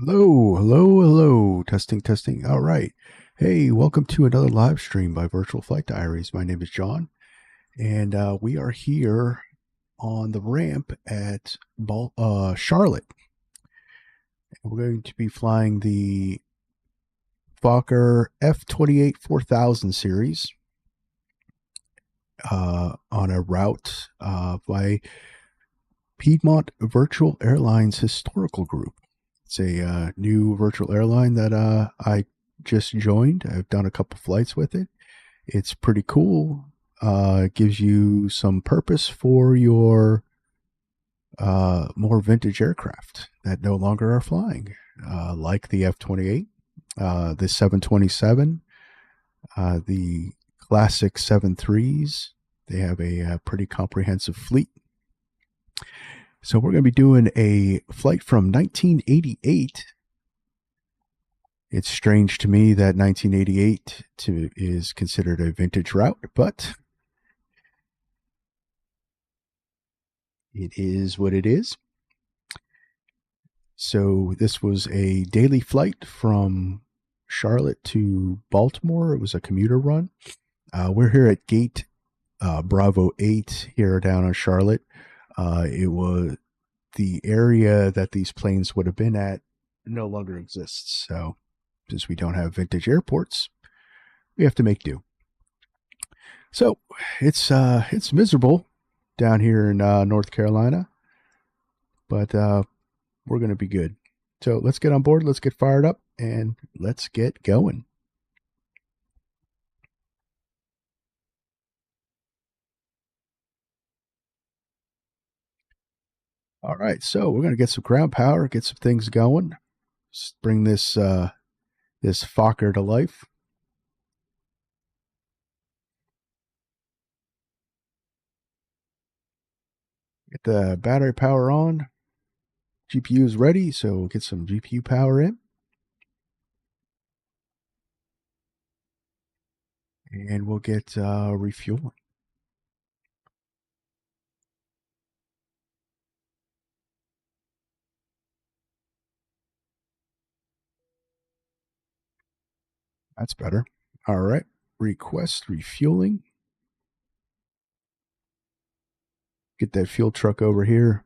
Hello, hello, hello. Testing, testing. All right. Hey, welcome to another live stream by Virtual Flight Diaries. My name is John, and we are here on the ramp at Charlotte. We're going to be flying the Fokker F28-4000 series on a route by Piedmont Virtual Airlines Historical Group. It's a new virtual airline that I just joined. I've done a couple flights with it. It's pretty cool. It gives you some purpose for your more vintage aircraft that no longer are flying, like the F-28, the 727, the classic 7.3s. They have a pretty comprehensive fleet. So we're going to be doing a flight from 1988. It's strange to me that 1988 is considered a vintage route, but it is what it is. So this was a daily flight from Charlotte to Baltimore. It was a commuter run. We're here at gate Bravo 8 here down on Charlotte. It was the area that these planes would have been at no longer exists. So since we don't have vintage airports, we have to make do. So it's miserable down here in North Carolina, but we're going to be good. So let's get on board, let's get fired up, and let's get going. All right, so we're going to get some ground power, get some things going, bring this this Fokker to life. Get the battery power on. GPU is ready, so we'll get some GPU power in. And we'll get refueling. That's better. All right. Request refueling. Get that fuel truck over here.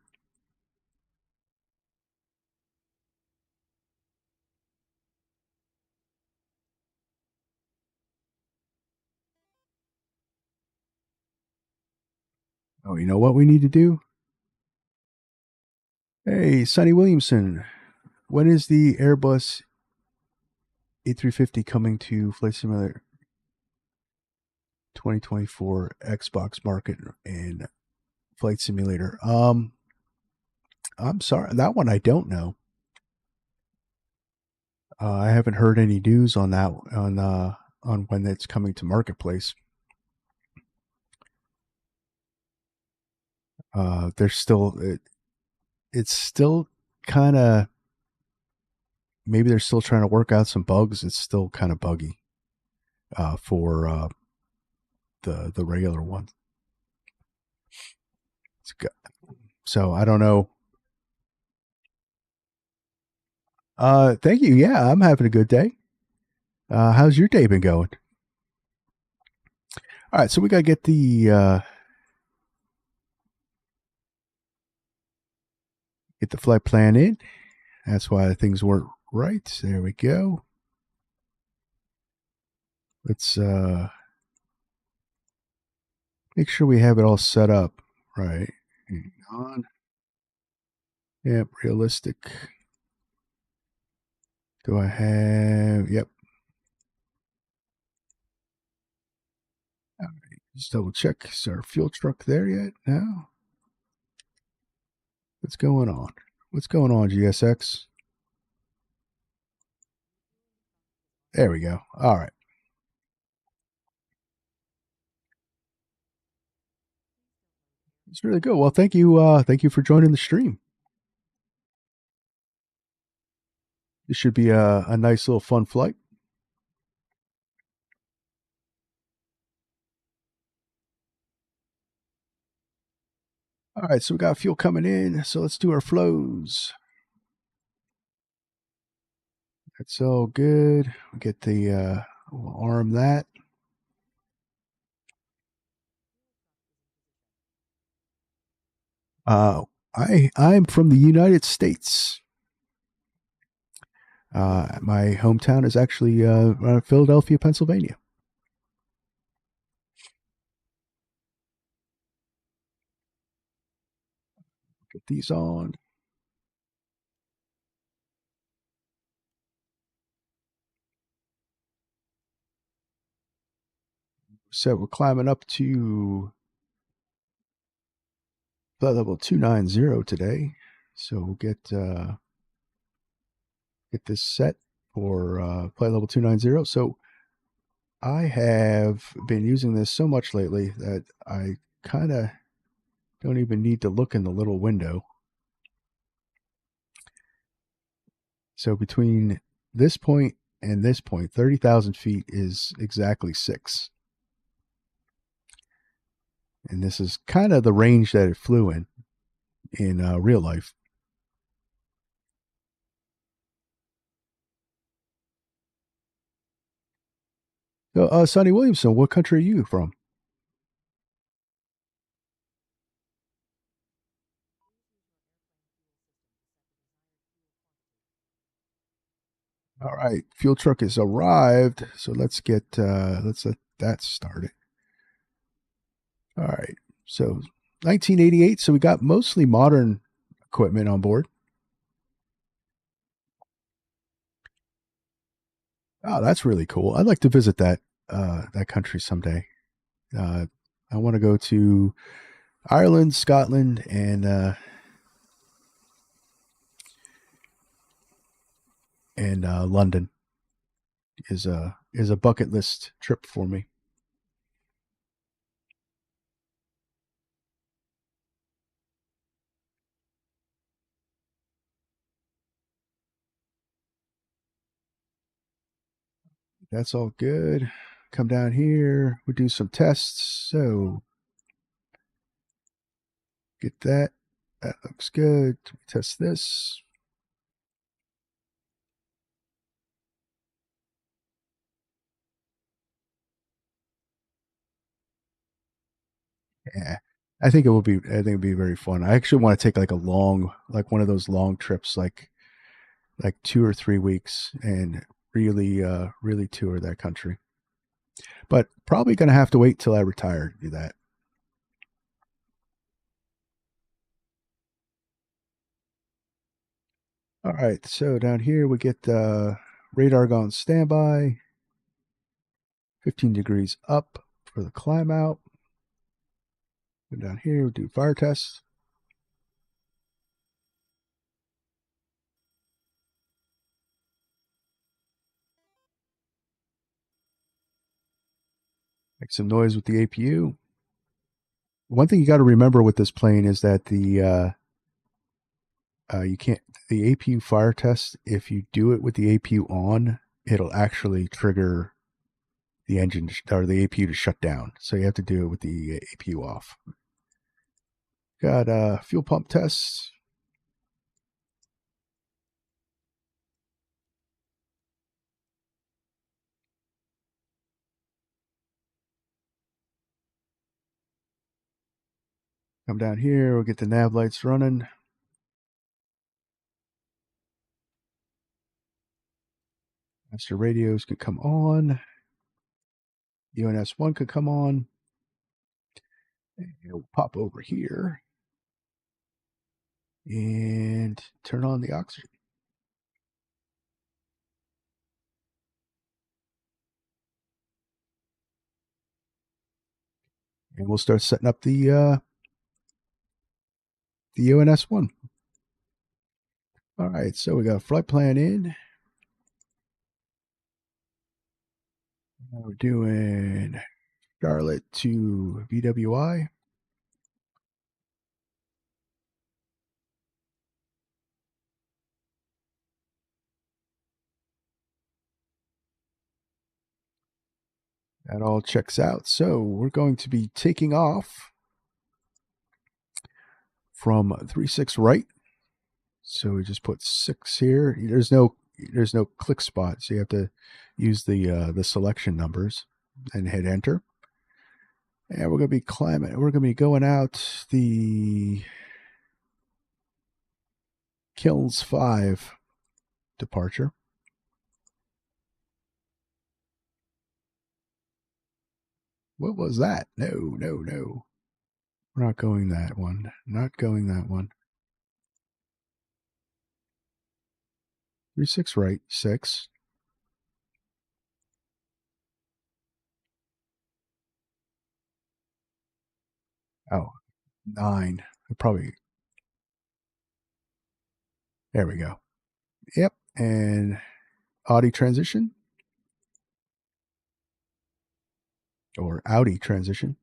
Oh, you know what we need to do? Hey, Sonny Williamson, when is the Airbus A350 coming to Flight Simulator 2024 Xbox Market and Flight Simulator? I'm sorry, that one I don't know. I haven't heard any news on that on when it's coming to Marketplace. There's still it's still kind of, maybe they're still trying to work out some bugs. It's still kind of buggy for the regular one. It's good. So I don't know. Thank you. Yeah, I'm having a good day. How's your day been going? All right, so we gotta get the flight plan in. That's why things weren't right. There we go. Let's make sure we have it all set up right. Hang on. Yep, realistic. Do I have? Yep. All right, just double check. Is our fuel truck there yet? No. What's going on? What's going on, GSX? There we go. All right. It's really good. Well, thank you. Thank you for joining the stream. This should be a nice little fun flight. All right, so we got fuel coming in. So let's do our flows. It's all good. We get the we'll arm that. I'm from the United States. My hometown is actually Philadelphia, Pennsylvania. Get these on. So we're climbing up to flight level 290 today. So we'll get this set for flight level 290. So I have been using this so much lately that I kind of don't even need to look in the little window. So between this point and this point, 30,000 feet is exactly 6. And this is kind of the range that it flew in real life. So, Sonny Williamson, what country are you from? All right, fuel truck has arrived, so let's let that started. All right, so 1988. So we got mostly modern equipment on board. Oh, that's really cool. I'd like to visit that country someday. I want to go to Ireland, Scotland, and London is a bucket list trip for me. That's all good. Come down here. We do some tests. So get that. That looks good. Test this. Yeah. I think it'll be very fun. I actually want to take like one of those long trips, like 2 or 3 weeks, and really tour that country. But probably going to have to wait till I retire to do that. All right, so down here we get radar on standby. 15 degrees up for the climb out. Go down here, we'll do fire tests. Make some noise with the APU. One thing you got to remember with this plane is that you can't the APU fire test. If you do it with the APU on, it'll actually trigger the engine or the APU to shut down. So you have to do it with the APU off. Got fuel pump tests. Come down here, we'll get the nav lights running. Master radios could come on. UNS1 could come on. And we'll pop over here and turn on the oxygen. And we'll start setting up the UNS1. All right, so we got a flight plan in. We're doing Charlotte to BWI. That all checks out. So we're going to be taking off from 36 right. So we just put 6 here. There's no there's no click spot, so you have to use the selection numbers and hit enter. And we're going to be climbing. We're going to be going out the Kills 5 departure. What was that? No, no, no. We're not going that one. Not going that one. 36 right, 6. Oh, 9. Probably. There we go. Yep. And AUDII transition. Or AUDII transition.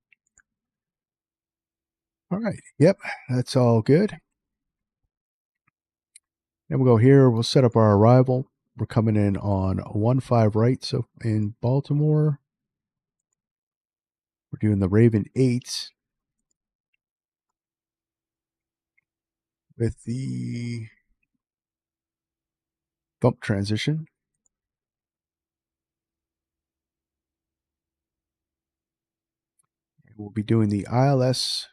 All right. Yep. That's all good. And we'll go here. We'll set up our arrival. We're coming in on 15 right. So in Baltimore, we're doing the Raven 8 with the bump transition. And we'll be doing the ILS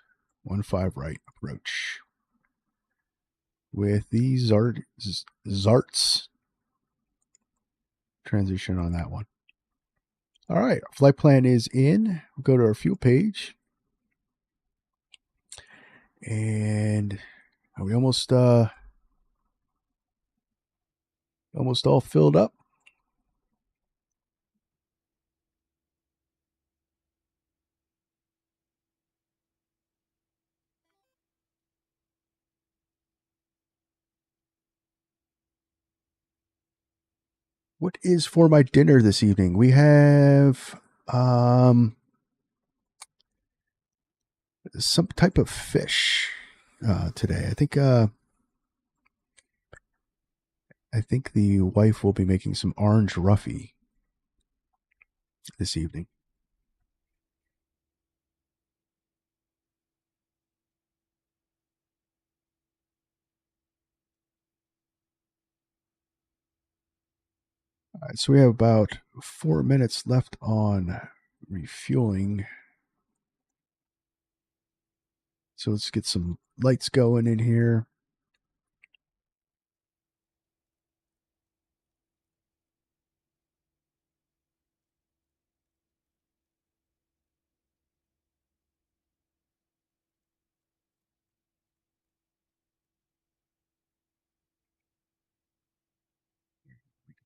15 right approach with the Zarts transition on that one. All right, our flight plan is in. We'll go to our fuel page. And we almost all filled up. What is for my dinner this evening? We have some type of fish today. I think the wife will be making some orange roughy this evening. All right, so we have about 4 minutes left on refueling. So let's get some lights going in here.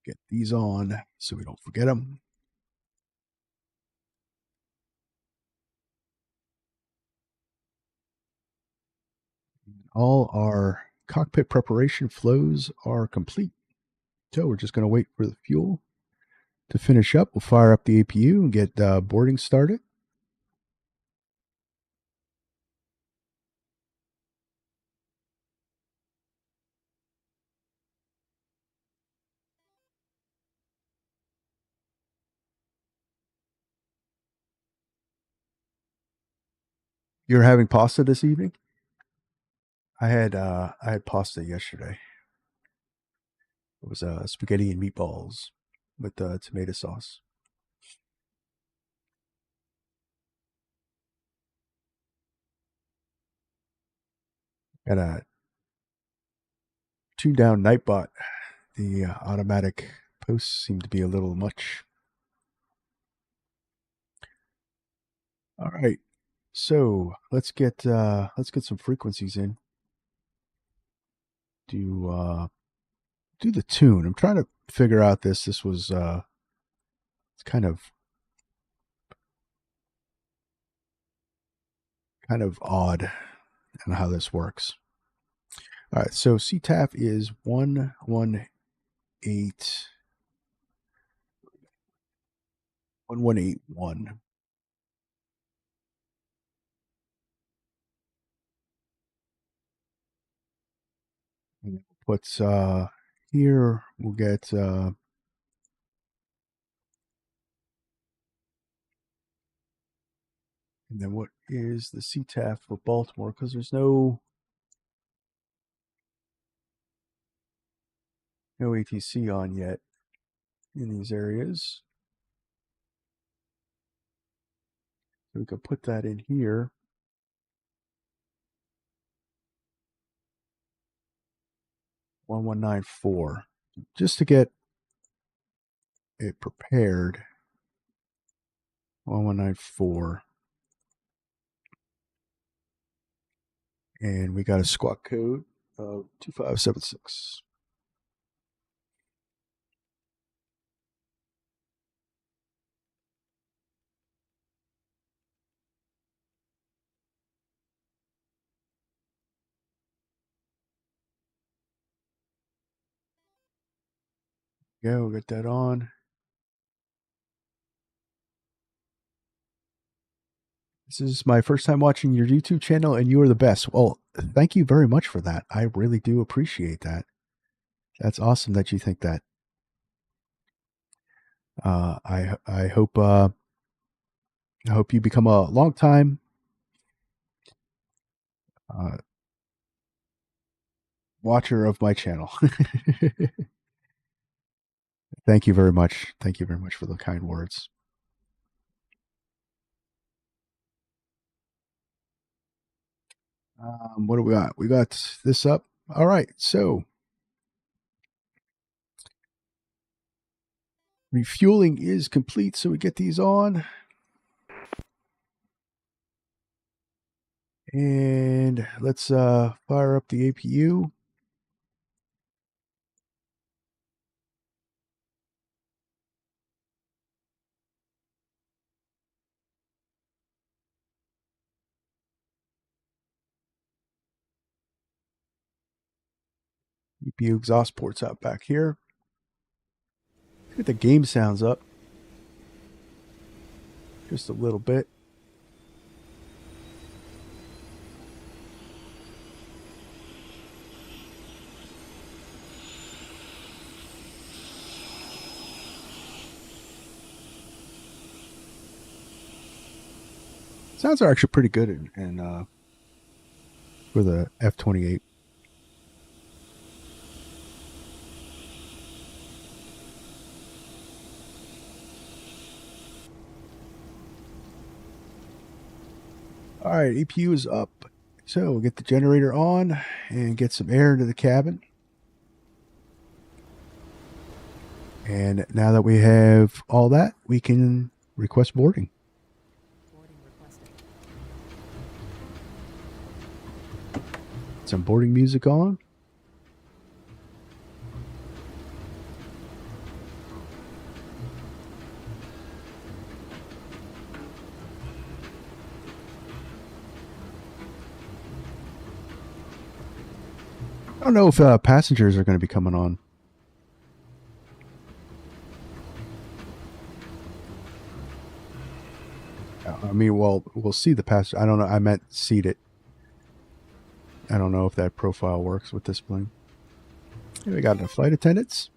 Get these on so we don't forget them. All our cockpit preparation flows are complete. So we're just going to wait for the fuel to finish up. We'll fire up the APU and get boarding started. You're having pasta this evening? I had pasta yesterday. It was spaghetti and meatballs with tomato sauce. Got a tuned down Nightbot. The automatic posts seem to be a little much. All right, so let's get some frequencies in. Do the tune. I'm trying to figure out this. This was it's kind of odd and how this works. All right, so CTAF is 1181. And what's here? We'll get and then what is the CTAF for Baltimore? Because there's no No ATC on yet in these areas. So we could put that in here. 1194. Just to get it prepared. 1194. And we got a squawk code of 2576. Yeah, we'll get that on. This is my first time watching your YouTube channel, and you are the best. Well, thank you very much for that. I really do appreciate that. That's awesome that you think that. I hope you become a long time watcher of my channel. Thank you very much. Thank you very much for the kind words. What do we got? We got this up. All right. So refueling is complete. So we get these on. And let's fire up the APU. APU exhaust ports out back here. Get the game sounds up just a little bit. Sounds are actually pretty good in for the F28. All right, APU is up. So we'll get the generator on and get some air into the cabin. And now that we have all that, we can request boarding. Some boarding music on. I don't know if passengers are going to be coming on. I mean, well, we'll see the passenger. I don't know. I meant seated. I don't know if that profile works with this plane. Here we got the flight attendants.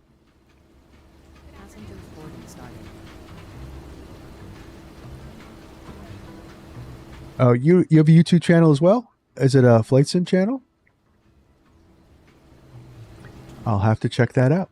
Passengers boarding started. Oh, you have a YouTube channel as well? Is it a flight sim channel? I'll have to check that out.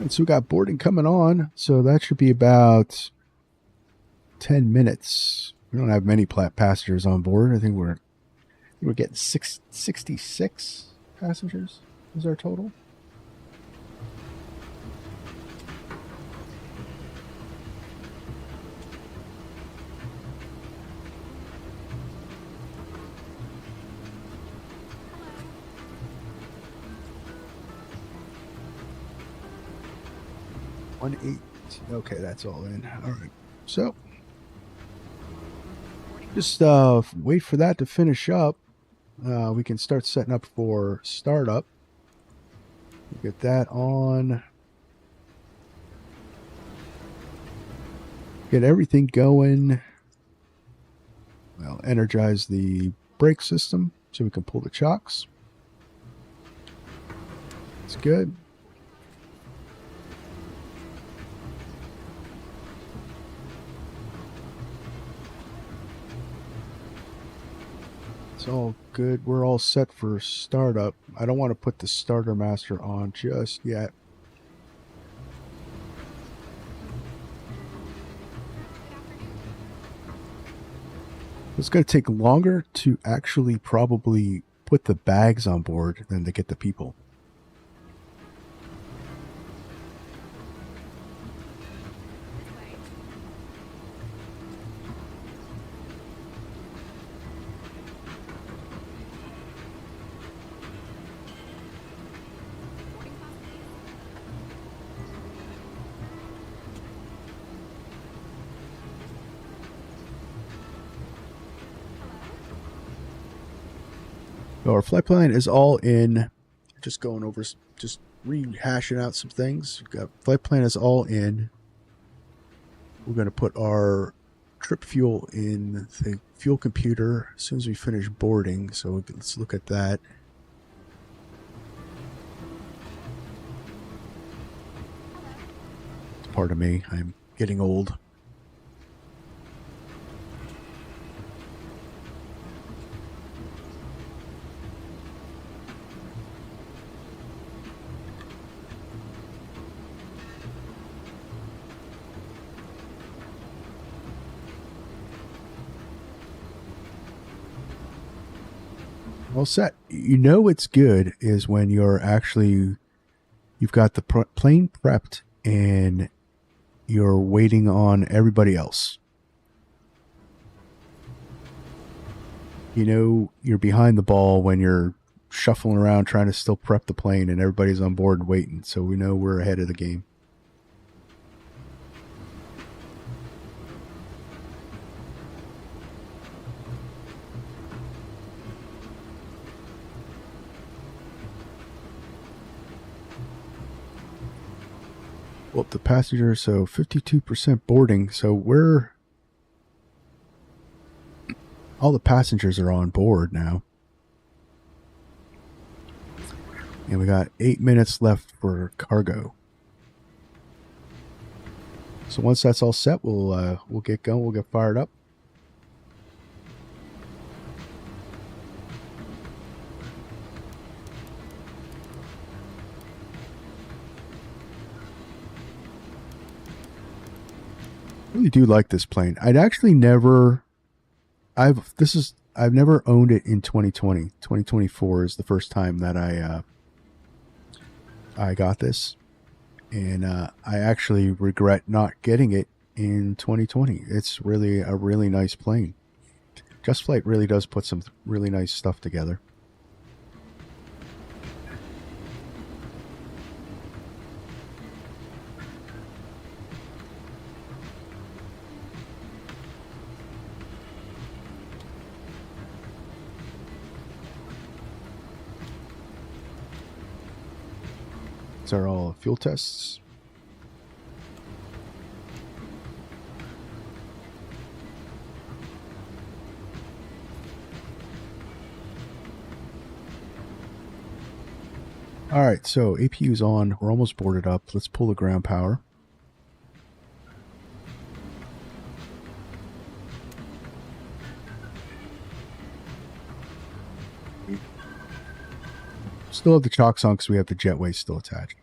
And so we got boarding coming on, so that should be about 10 minutes. We don't have many passengers on board. I think we're getting 66 passengers is our total. Okay, that's all in. All right, so just wait for that to finish up. We can start setting up for startup. Get that on. Get everything going. Well, energize the brake system so we can pull the chocks. It's good. It's all good. We're all set for startup. I don't want to put the starter master on just yet. It's going to take longer to actually probably put the bags on board than to get the people. Our flight plan is all in. Just going over, just rehashing out some things. Flight plan is all in. We're going to put our trip fuel in the fuel computer as soon as we finish boarding. So let's look at that. Pardon me, I'm getting old. All set. You know it's good is when you've got the plane prepped and you're waiting on everybody else. You know you're behind the ball when you're shuffling around trying to still prep the plane and everybody's on board waiting. So we know we're ahead of the game. Well, the passengers, so 52% boarding. So all the passengers are on board now. And we got 8 minutes left for cargo. So once that's all set, we'll get going. We'll get fired up. I really do like this plane. I've never owned it in 2020. 2024 is the first time that I got this, and I actually regret not getting it in 2020. It's really a really nice plane. Just Flight really does put some really nice stuff together. These are all fuel tests. All right, so APU's on. We're almost boarded up. Let's pull the ground power. Still have the chocks on because we have the jetway still attached.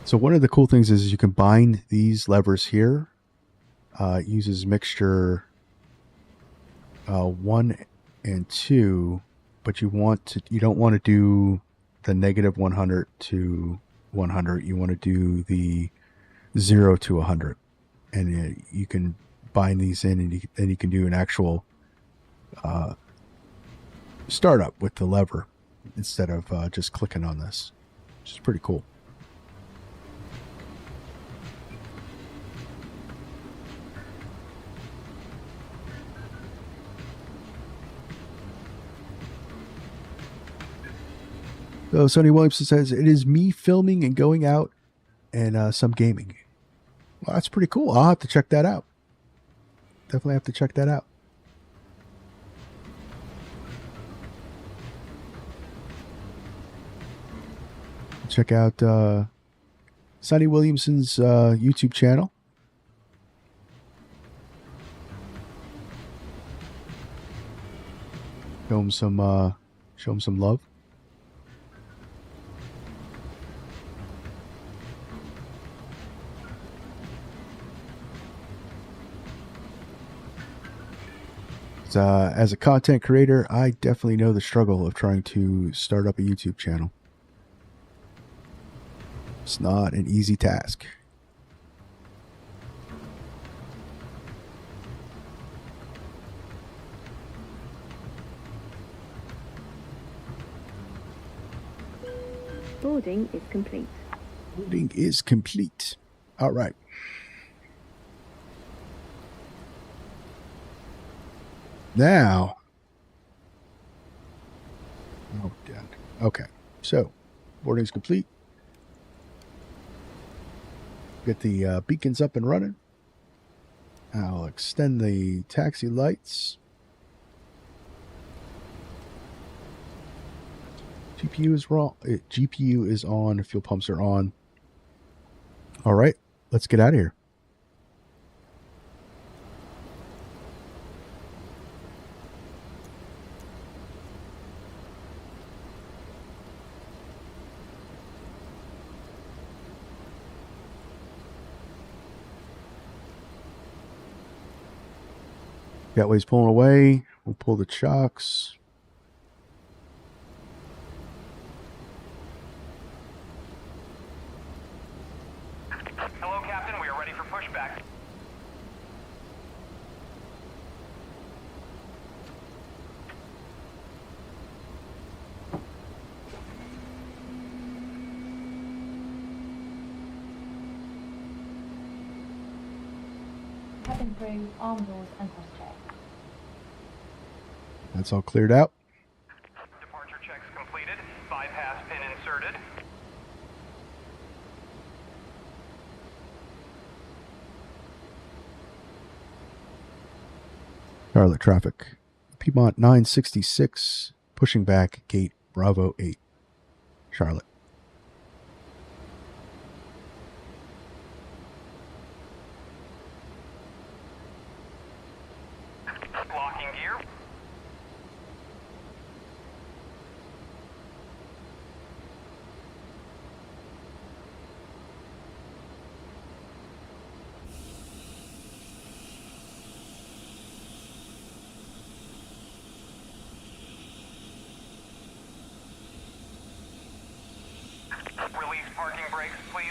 So one of the cool things is you combine these levers here. It uses mixture 1 and 2, but you don't want to do the negative 100 to 100. You want to do the 0 to 100, and you can bind these in, and then you can do an actual startup with the lever instead of just clicking on this, which is pretty cool. So Sonny Williamson says, it is me filming and going out and some gaming. Well, that's pretty cool. I'll have to check that out. Definitely have to check that out. Check out Sonny Williamson's YouTube channel. Show him some love. As a content creator, I definitely know the struggle of trying to start up a YouTube channel. It's not an easy task. Boarding is complete. Boarding is complete. All right. Now. Oh, damn. Okay. So, boarding is complete. Get the beacons up and running. I'll extend the taxi lights. GPU is wrong. GPU is on. Fuel pumps are on. All right, let's get out of here. Gateway's pulling away. We'll pull the chocks. Hello, Captain. We are ready for pushback. Cabin crew, arm doors and cross check. That's all cleared out. Departure checks completed. Bypass pin inserted. Charlotte traffic. Piedmont 966, pushing back gate Bravo 8. Charlotte. Locking gear. Release parking brakes, please.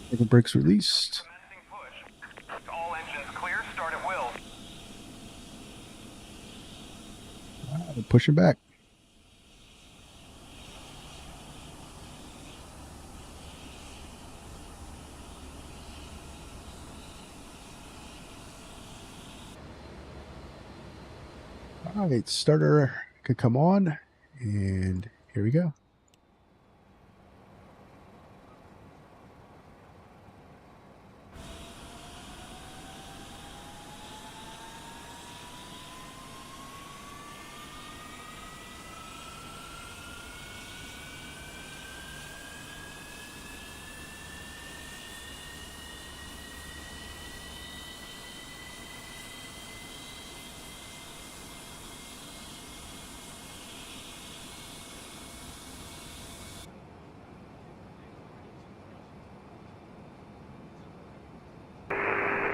Parking brakes released. Commencing push. All engines clear. Start at will. Pushing back. All right, starter could come on, and here we go.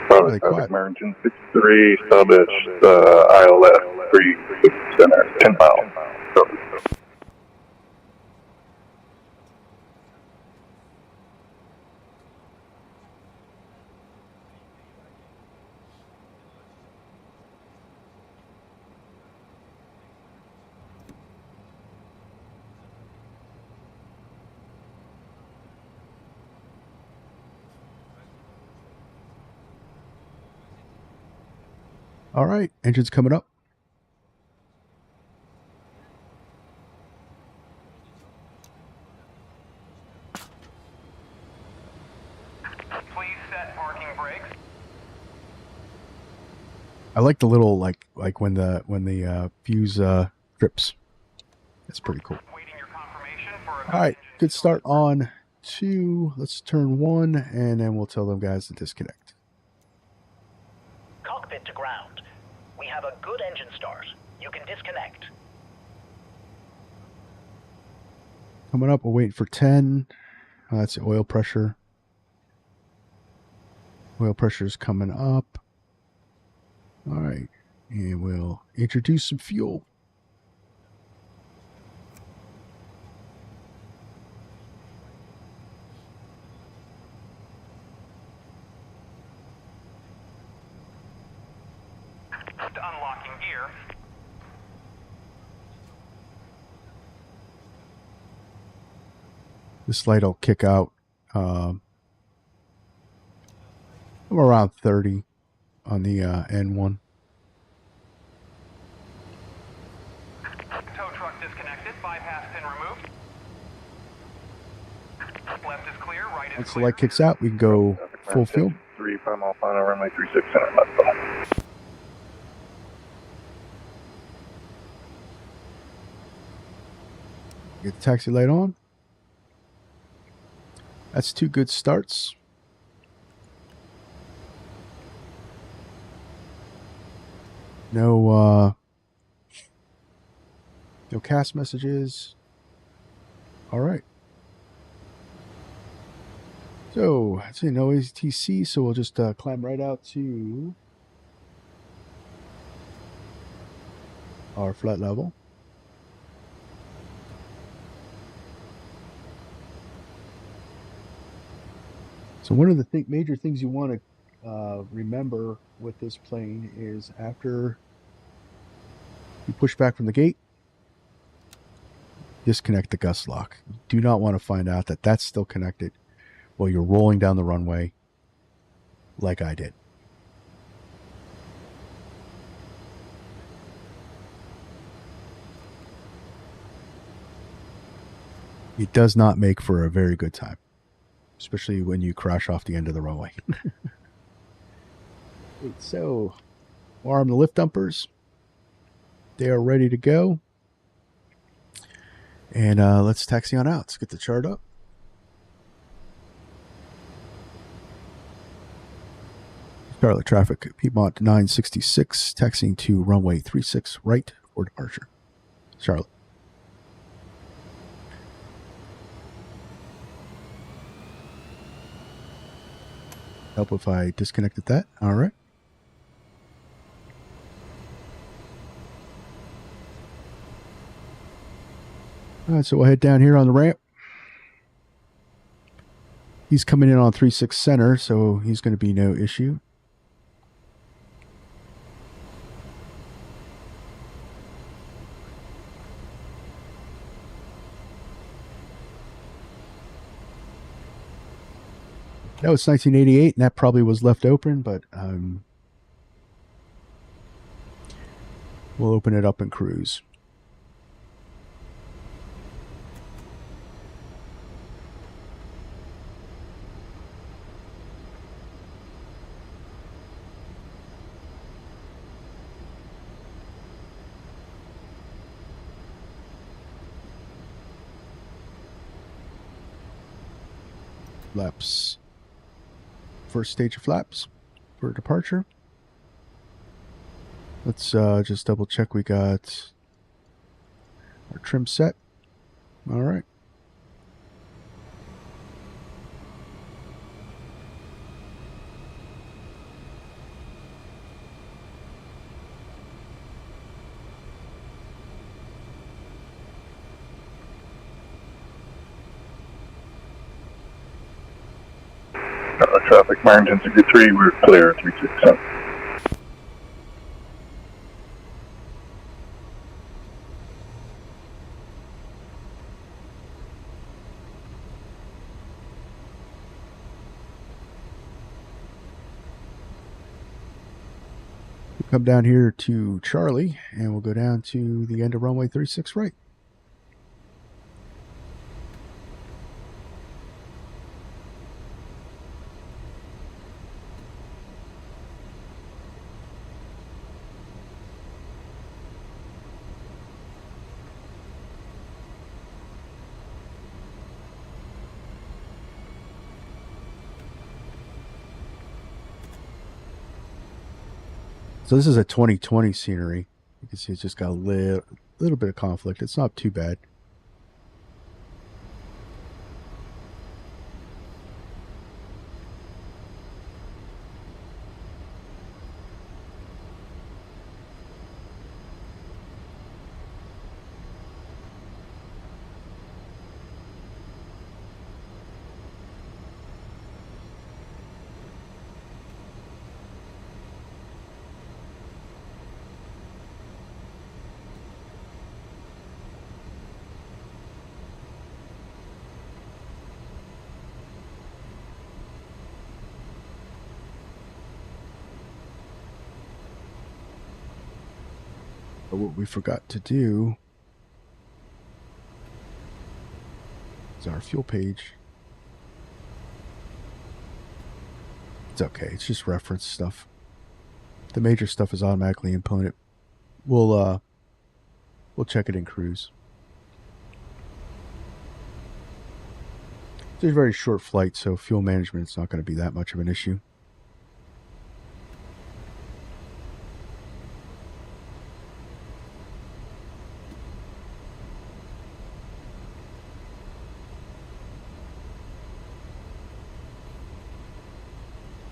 Really quiet. American 63, establish ILS 3 center, 10 miles. All right, engine's coming up. I like the little like when the fuse trips. That's pretty cool. Waiting your confirmation for a All right, good start on 2. Let's turn 1, and then we'll tell them guys to disconnect. Cockpit to ground. We have a good engine start. You can disconnect. Coming up, we'll wait for 10. That's the oil pressure. Oil pressure is coming up. All right, and we'll introduce some fuel. Unlocking gear. This light will kick out around 30 on the N1. Tow truck disconnected. Bypass pin removed. Left is clear. Right is Once the clear. light kicks out, we can go full fuel. 3 mile final runway 36 center left. Get the taxi light on. That's 2 good starts. No cast messages. All right. So, I'd say no ATC, so we'll just climb right out to our flight level. So one of the major things you want to remember with this plane is after you push back from the gate, disconnect the gust lock. You do not want to find out that that's still connected while you're rolling down the runway like I did. It does not make for a very good time, especially when you crash off the end of the runway. So, arm the lift dumpers. They are ready to go. And let's taxi on out. Let's get the chart up. Charlotte traffic, Piedmont 966, taxiing to runway 36 right for departure. Charlotte. Help if I disconnected that. All right. All right, so we'll head down here on the ramp. He's coming in on 36 center, so he's going to be no issue. That was 1988, and that probably was left open, but we'll open it up and cruise. Flaps. First stage of flaps for departure. Let's just double check we got our trim set. All right. Traffic, Martin 1063, we're clear 367. We'll come down here to Charlie, and we'll go down to the end of runway 36 right. So this is a 2020 scenery. You can see it's just got a little bit of conflict. It's not too bad. But what we forgot to do is our fuel page. It's okay. It's just reference stuff. The major stuff is automatically inputted. We'll check it in cruise. It's a very short flight, so fuel management is not going to be that much of an issue.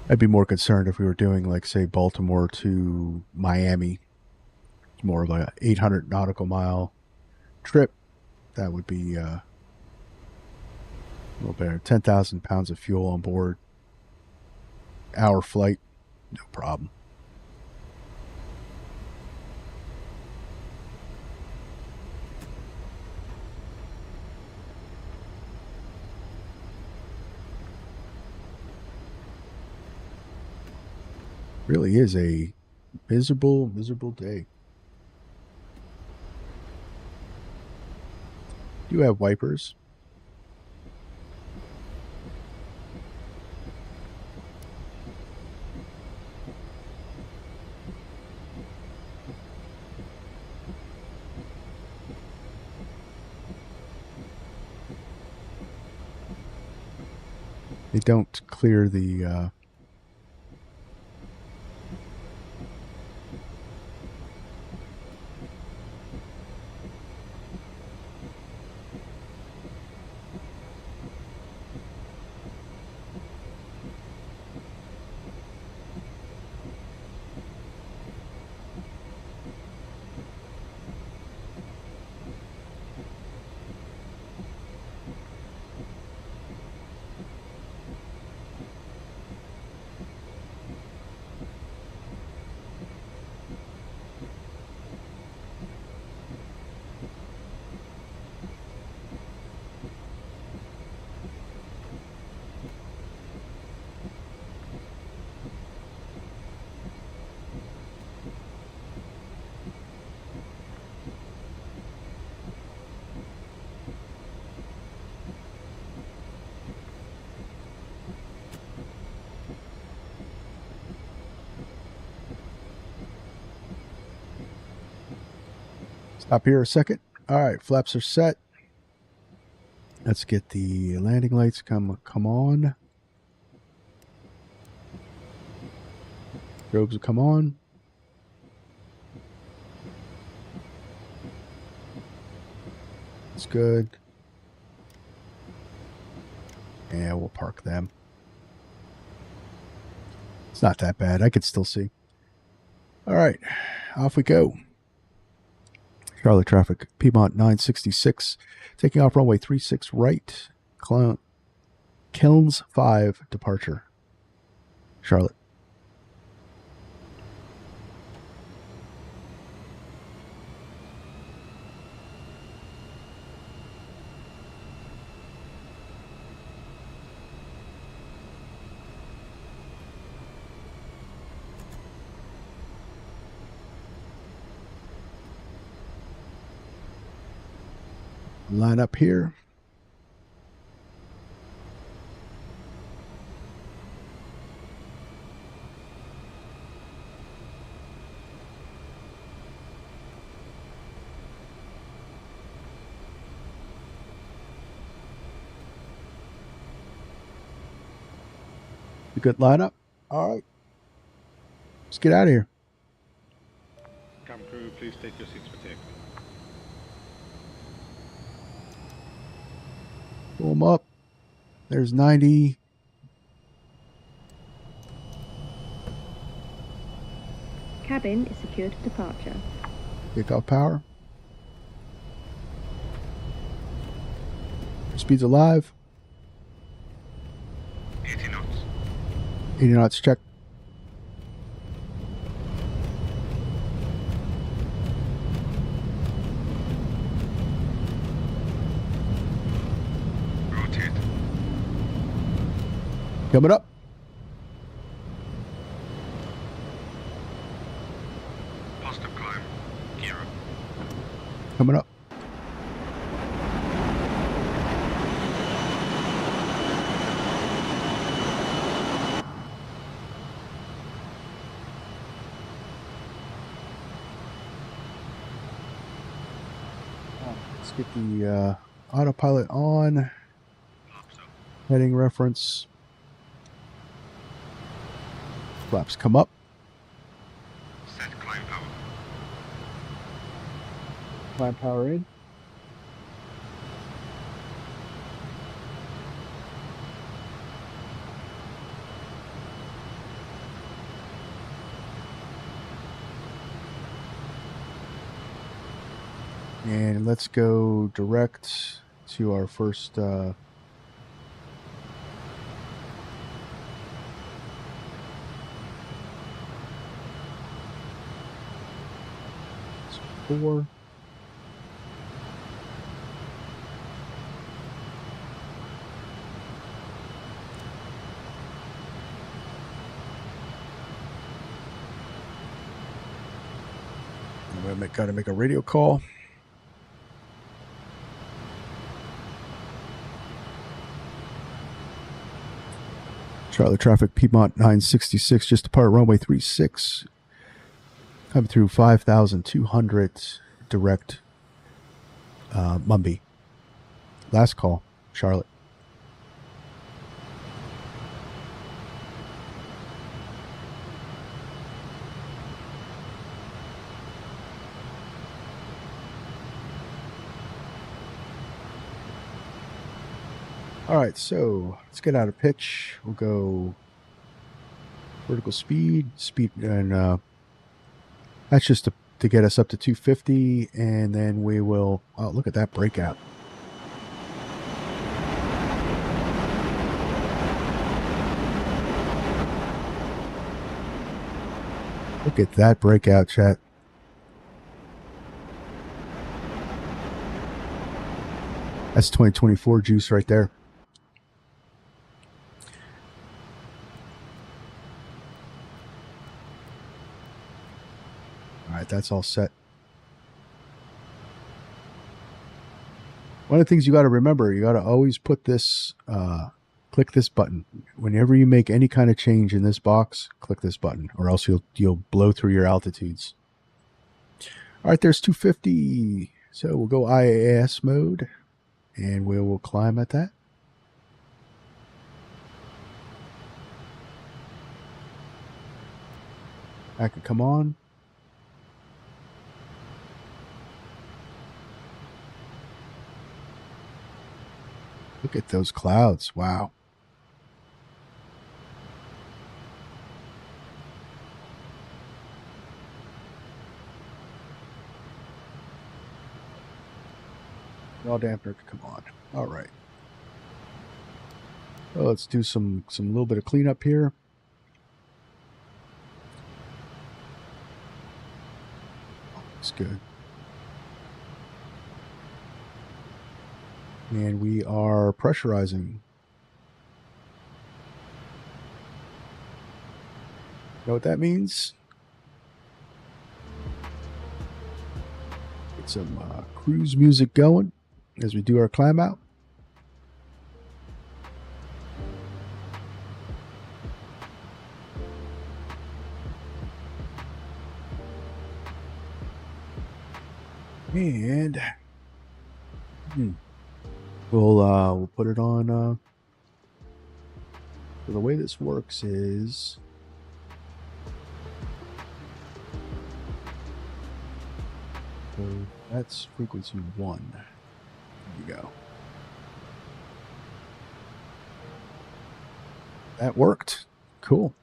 I'd be more concerned if we were doing, like, say, Baltimore to Miami. It's more of like an 800 nautical mile trip. That would be a little better. 10,000 pounds of fuel on board. Hour flight, no problem. Really is a miserable day. Do have wipers. They don't clear the Stop here a second. All right, flaps are set. Let's get the landing lights come on. Strobes will come on. It's good. And we'll park them. It's not that bad. I could still see. All right, off we go. Charlotte traffic, Piedmont 966, taking off runway 36 right, Kilns 5 departure. Charlotte. Line up here. A good lineup. All right. Let's get out of here. Cabin crew, please take your seats for takeoff. Pull them up. There's 90. Cabin is secured for departure. Takeoff power. Speed's alive. 80 knots. 80 knots, check. Rotate. Coming up. Positive climb. Gear up. Coming up. Let's get the autopilot on. Heading reference. Flaps come up. Set climb power. Climb power in. And let's go direct to our first four. I'm going to make a radio call. Charlotte traffic, Piedmont 966, just depart runway 36. Coming through 5,200 direct Mumbai. Last call, Charlotte. All right, so let's get out of pitch. We'll go vertical speed, and that's just to get us up to 250, and then we will, oh, look at that breakout. Look at that breakout, chat. That's 2024 juice right there. All right, that's all set. One of the things you got to remember, you got to always put this, click this button. Whenever you make any kind of change in this box, click this button, or else you'll blow through your altitudes. All right, there's 250. So we'll go IAS mode, and we will climb at that. I can come on. Look at those clouds. Wow. Yaw dampener can come on. All right. Well, let's do some little bit of cleanup here. Looks good. And we are pressurizing. Know what that means? Get some cruise music going as we do our climb out. And we'll put it on. So the way this works is So that's frequency 1. There you go. That worked. Cool.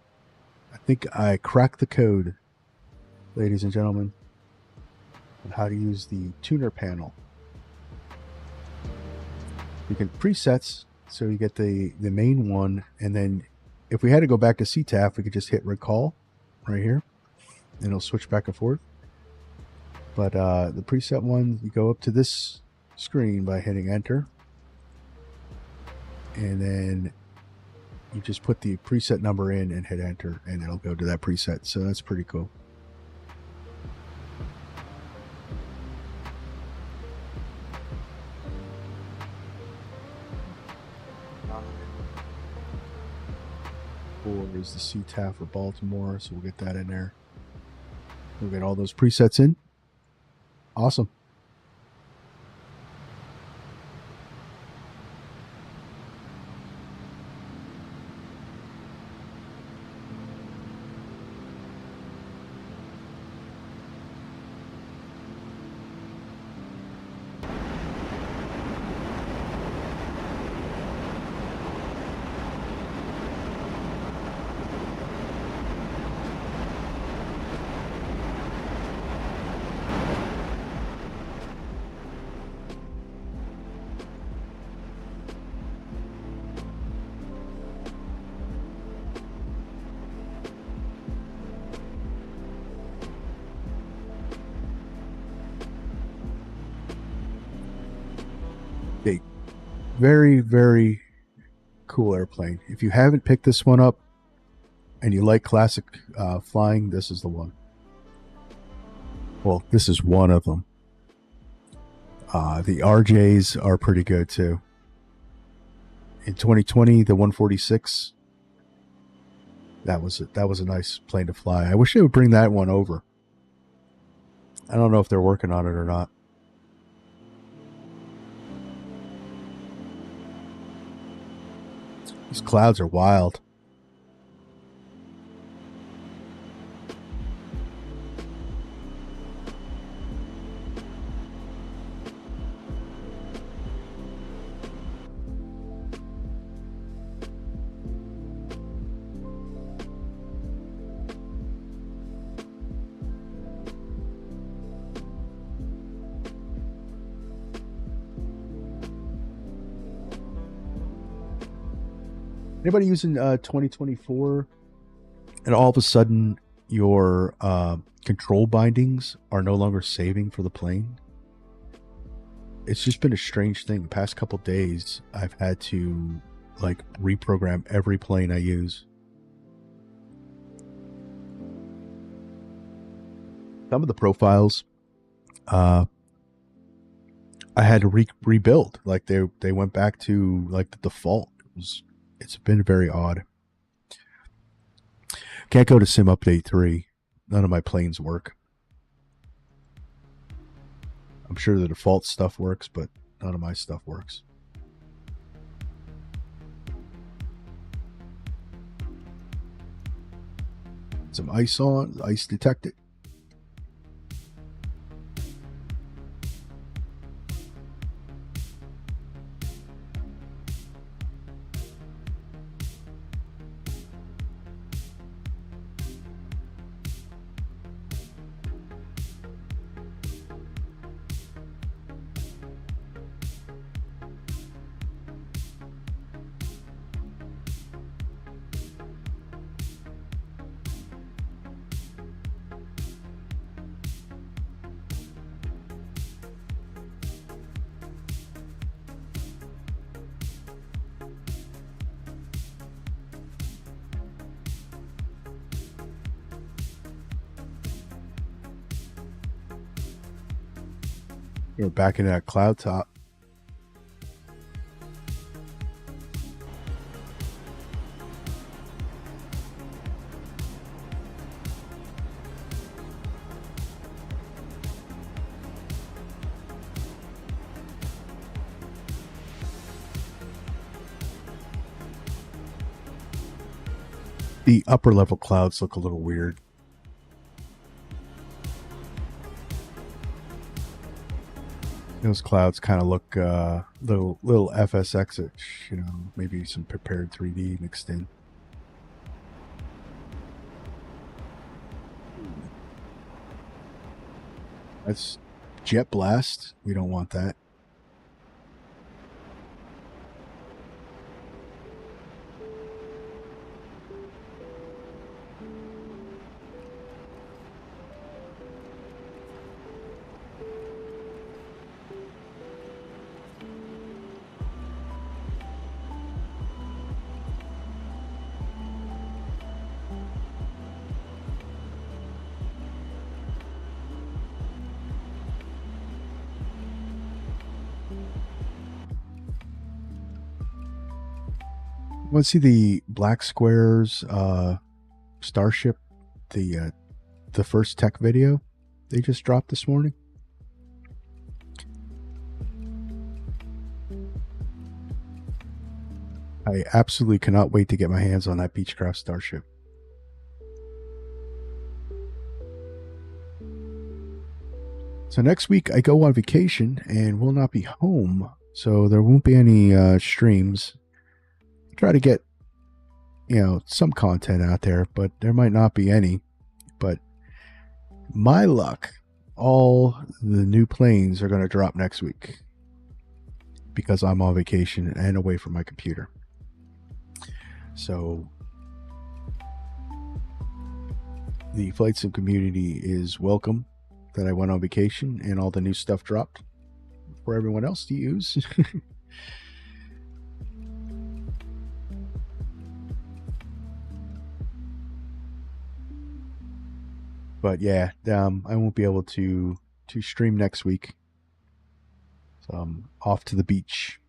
I think I cracked the code, ladies and gentlemen, on how to use the tuner panel. You can presets, so you get the main one, and then if we had to go back to CTAF, we could just hit recall right here, and it'll switch back and forth. But the preset one, you go up to this screen by hitting enter, and then you just put the preset number in and hit enter, and it'll go to that preset. So that's pretty cool. Is the CTAF for Baltimore, so we'll get that in there. We'll get all those presets in. Awesome. Very, very cool airplane. If you haven't picked this one up and you like classic flying, this is the one. Well, this is one of them. The RJs are pretty good too. In 2020, the 146, that was a nice plane to fly. I wish they would bring that one over. I don't know if they're working on it or not. These clouds are wild. Anybody using 2024 and all of a sudden your control bindings are no longer saving for the plane? It's just been a strange thing. The past couple days, I've had to like reprogram every plane I use. Some of the profiles, I had to rebuild. Like they went back to like the default. It's been very odd. Can't go to Sim Update 3. None of my planes work. I'm sure the default stuff works, but none of my stuff works. Some ice on, ice detected. We're back in that cloud top. The upper level clouds look a little weird. Those clouds kind of look little FSX-ish, you know, maybe some prepared 3D mixed in. That's jet blast. We don't want that. Want to see the Black Squares Starship, the first tech video they just dropped this morning? I absolutely cannot wait to get my hands on that Beechcraft Starship. So next week I go on vacation and will not be home, so there won't be any streams. Try to get, you know, some content out there, but there might not be any. But my luck, all the new planes are going to drop next week because I'm on vacation and away from my computer. So the flight sim community is welcome that I went on vacation and all the new stuff dropped for everyone else to use. But yeah, I won't be able to stream next week. So I'm off to the beach.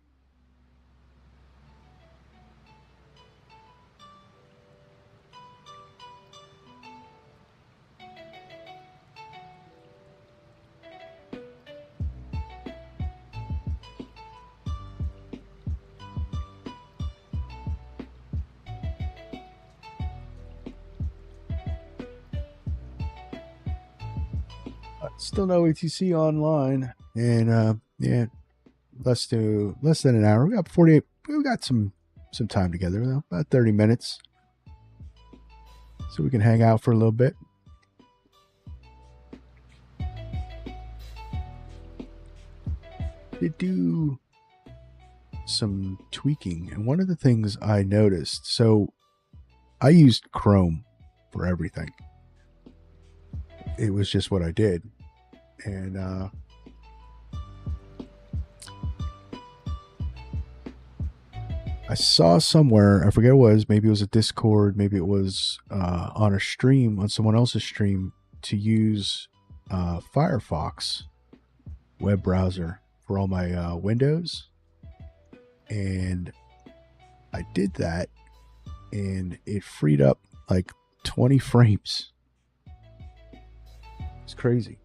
Still no ATC online, and yeah, less than an hour. We got 48. We got some time together, though, about 30 minutes, so we can hang out for a little bit. Did do some tweaking, and one of the things I noticed. So I used Chrome for everything. It was just what I did. And I saw somewhere, I forget what it was, maybe it was a Discord, maybe it was on a stream, on someone else's stream, to use Firefox web browser for all my Windows. And I did that, and it freed up like 20 frames. It's crazy.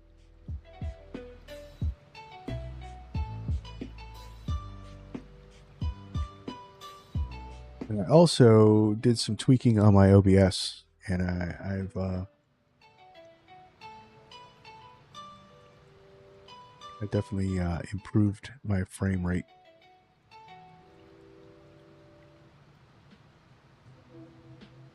And I also did some tweaking on my OBS, and I've definitely improved my frame rate.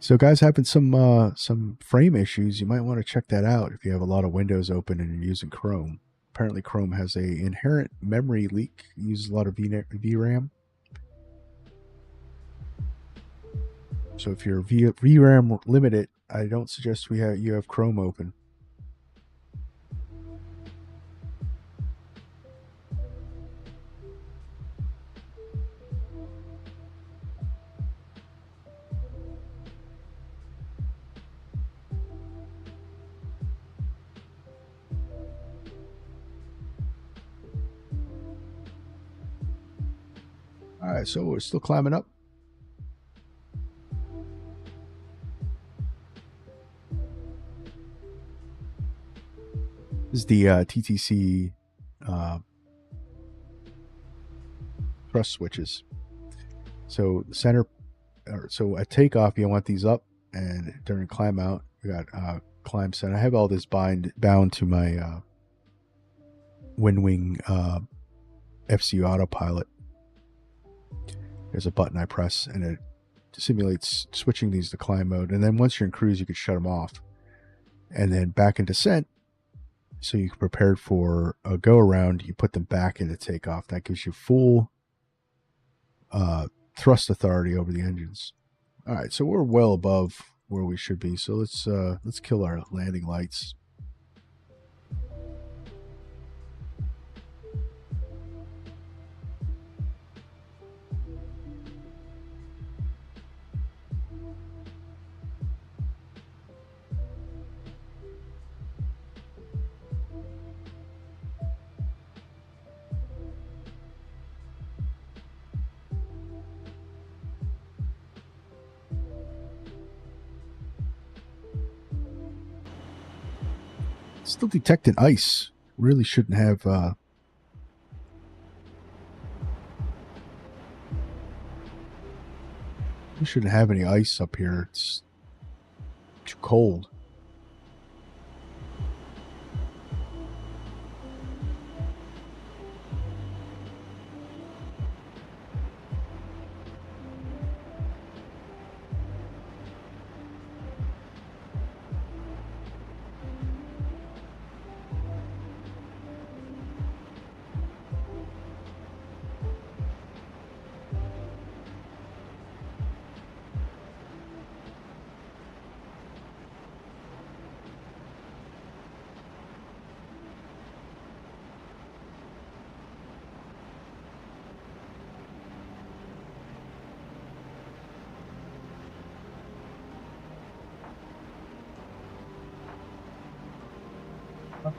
So guys, having some frame issues, you might want to check that out if you have a lot of windows open and you're using Chrome. Apparently Chrome has a inherent memory leak. It uses a lot of VRAM. So if you're VRAM limited, I don't suggest you have Chrome open. All right, so we're still climbing up. This is the TTC thrust switches. So so at takeoff, you want these up, and during climb out, we got climb set. I have all this bound to my wind wing FCU Autopilot. There's a button I press and it simulates switching these to climb mode. And then once you're in cruise, you can shut them off. And then back in descent, so you can prepare for a go around, you put them back into takeoff. That gives you full thrust authority over the engines. All right, so we're well above where we should be. So let's kill our landing lights. Still detecting ice. Really shouldn't have we shouldn't have any ice up here. It's too cold.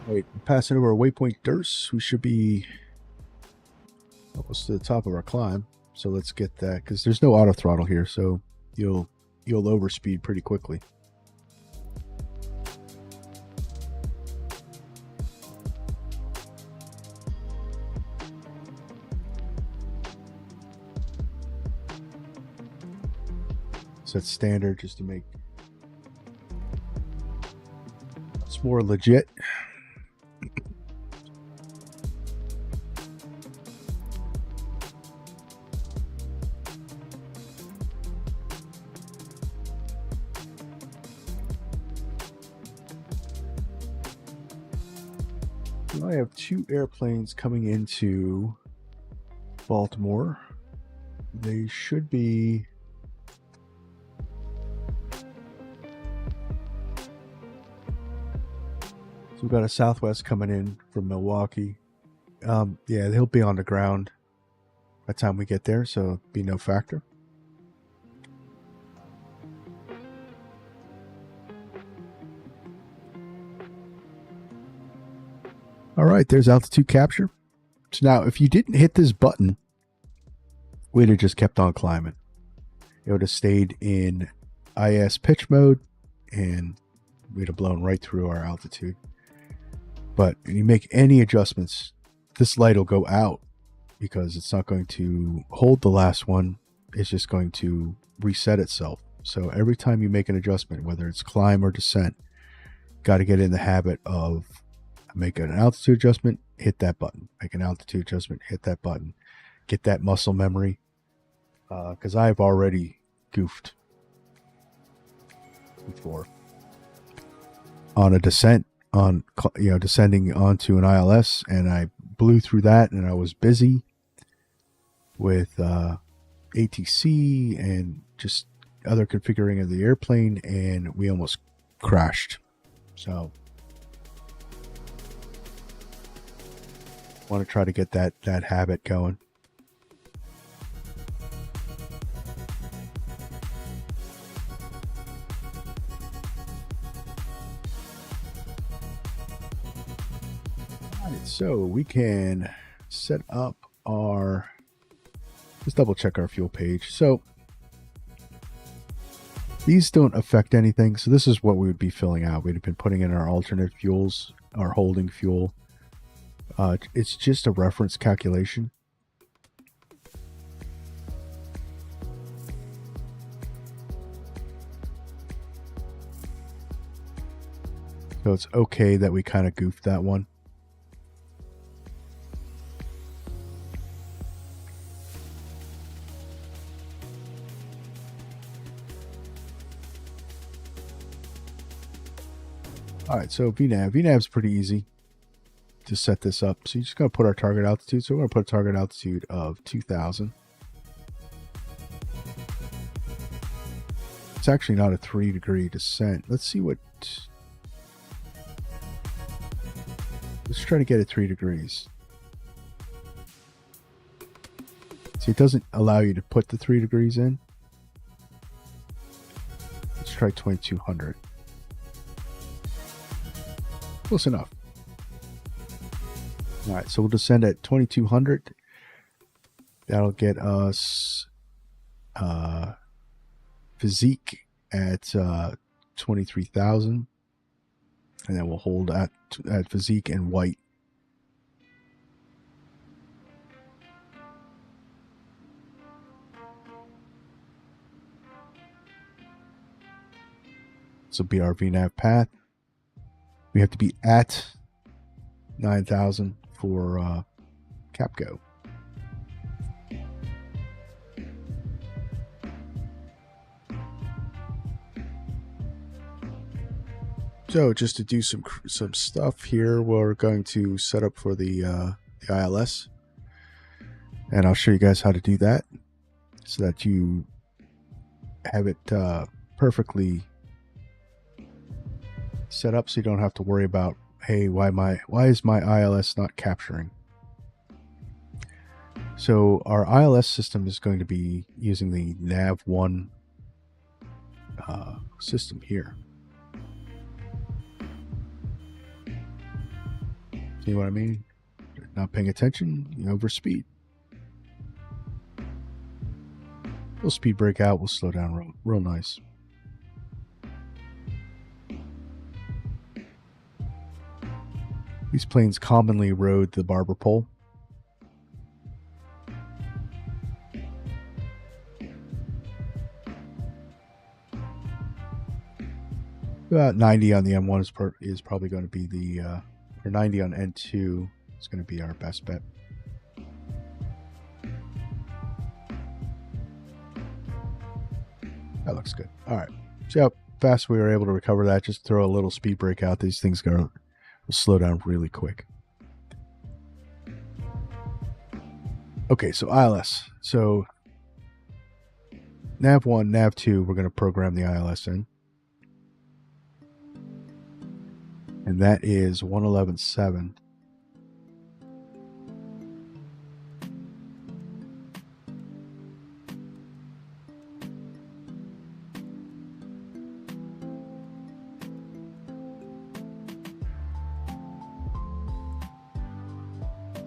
Wait, passing over a waypoint Durst. We should be almost to the top of our climb. So let's get that, because there's no auto throttle here, so you'll overspeed pretty quickly. So it's standard just to make it's more legit. I have two airplanes coming into Baltimore. They should be so we've got a Southwest coming in from Milwaukee. Yeah, they'll be on the ground by the time we get there, so it'll be no factor. All right, there's altitude capture. So now, if you didn't hit this button, we'd have just kept on climbing. It would have stayed in IS pitch mode, and we'd have blown right through our altitude. But when you make any adjustments, this light will go out because it's not going to hold the last one. It's just going to reset itself. So every time you make an adjustment, whether it's climb or descent, got to get in the habit of make an altitude adjustment, hit that button. Make an altitude adjustment, hit that button. Get that muscle memory. Because I've already goofed before on a descent, on descending onto an ILS, and I blew through that, and I was busy with ATC and just other configuring of the airplane, and we almost crashed. So want to try to get that habit going. All right, so we can set up our, let's double check our fuel page. So these don't affect anything. So this is what we would be filling out. We'd have been putting in our alternate fuels, our holding fuel. It's just a reference calculation. So it's okay that we kind of goofed that one. All right, so VNav's pretty easy to set this up. So you just got to put our target altitude. So we're going to put a target altitude of 2,000. It's actually not a 3-degree descent. Let's see what... Let's try to get it 3 degrees. See, it doesn't allow you to put the 3 degrees in. Let's try 2,200. Close enough. All right, so we'll descend at 2,200. That'll get us physique at 23,000, and then we'll hold at physique and white. This will be our VNav path. We have to be at 9,000 for CAPGO. So just to do some stuff here, we're going to set up for the ILS, and I'll show you guys how to do that so that you have it perfectly set up, so you don't have to worry about, hey, why is my ILS not capturing? So our ILS system is going to be using the nav1 system here. See what I mean? Not paying attention, you overspeed. We'll speed break out, we'll slow down real nice. These planes commonly rode the barber pole. About 90 on the M1 is probably going to be the, or 90 on N2 is going to be our best bet. That looks good. All right. See how fast we were able to recover that? Just throw a little speed break out. These things will slow down really quick. Okay, so ILS. So nav1, nav2, we're going to program the ILS in. And that is 111.7.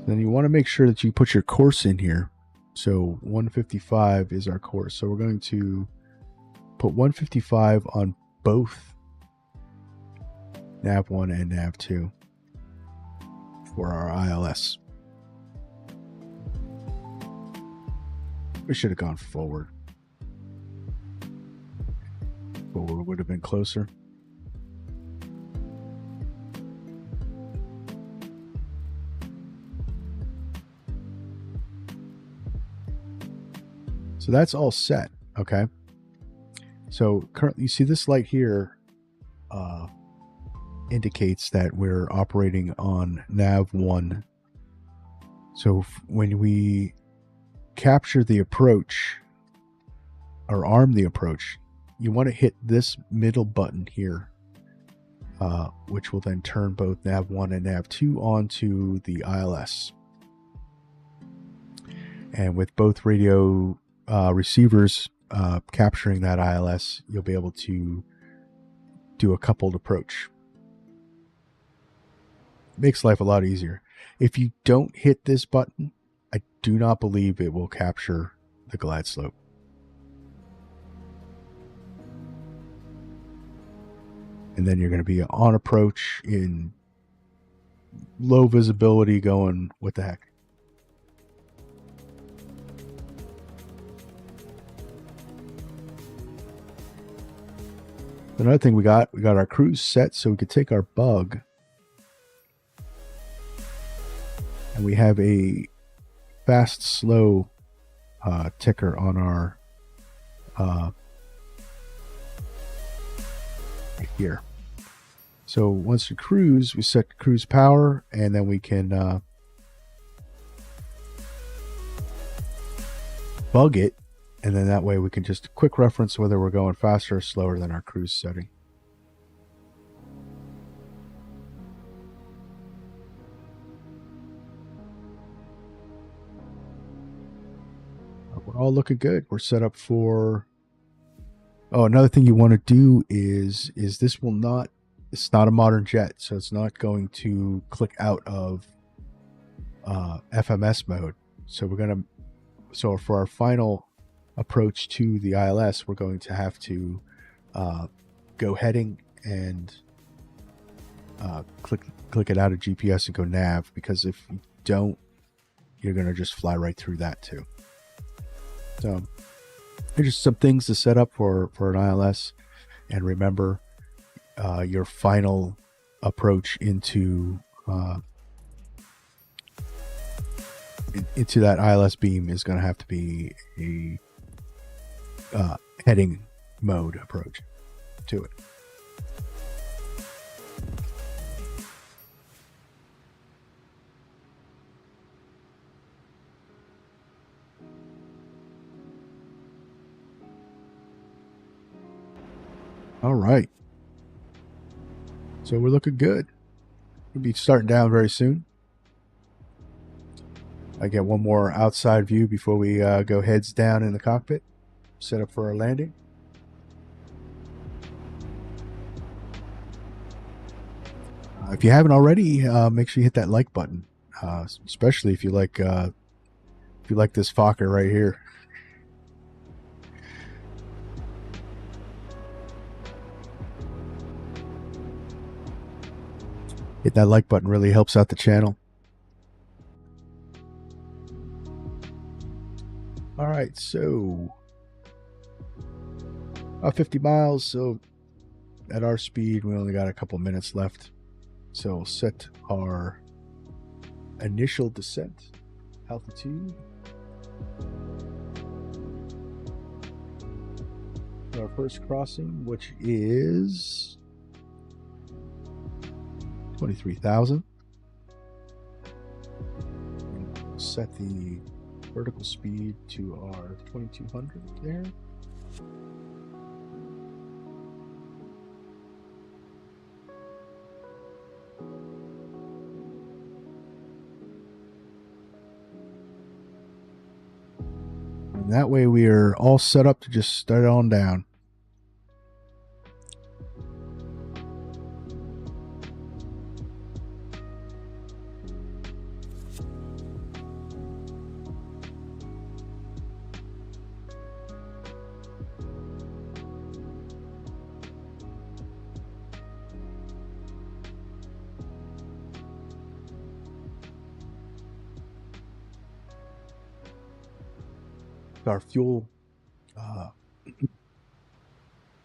Then you want to make sure that you put your course in here. So 155 is our course. So we're going to put 155 on both nav1 and nav2 for our ILS. We should have gone forward. Forward would have been closer. So that's all set, okay? So currently, you see this light here indicates that we're operating on nav1. So when we capture the approach or arm the approach, you want to hit this middle button here, which will then turn both nav1 and nav2 onto the ILS. And with both radio receivers capturing that ILS, you'll be able to do a coupled approach. Makes life a lot easier. If you don't hit this button, I do not believe it will capture the glide slope. And then you're going to be on approach in low visibility going, what the heck? Another thing we got our cruise set so we could take our bug. And we have a fast, slow ticker on our right here. So once we cruise, we set cruise power, and then we can bug it, and then that way we can just quick reference whether we're going faster or slower than our cruise setting. We're all looking good. We're set up for... Oh, another thing you want to do is this will not... It's not a modern jet, so it's not going to click out of FMS mode. So we're going to... So for our final approach to the ILS, we're going to have to go heading and click it out of GPS and go nav, because if you don't, you're going to just fly right through that too. So there's just some things to set up for an ILS, and remember your final approach into that ILS beam is going to have to be a heading mode approach to it. All right. So we're looking good. We'll be starting down very soon. I get one more outside view before we go heads down in the cockpit. Set up for our landing. If you haven't already, make sure you hit that like button, especially if you like this Fokker right here. Hit that like button, really helps out the channel. All right, so 50 miles. So at our speed, we only got a couple minutes left. So we'll set our initial descent altitude. Our first crossing, which is 23,000. Set the vertical speed to our 2200 there. And that way we are all set up to just start on down.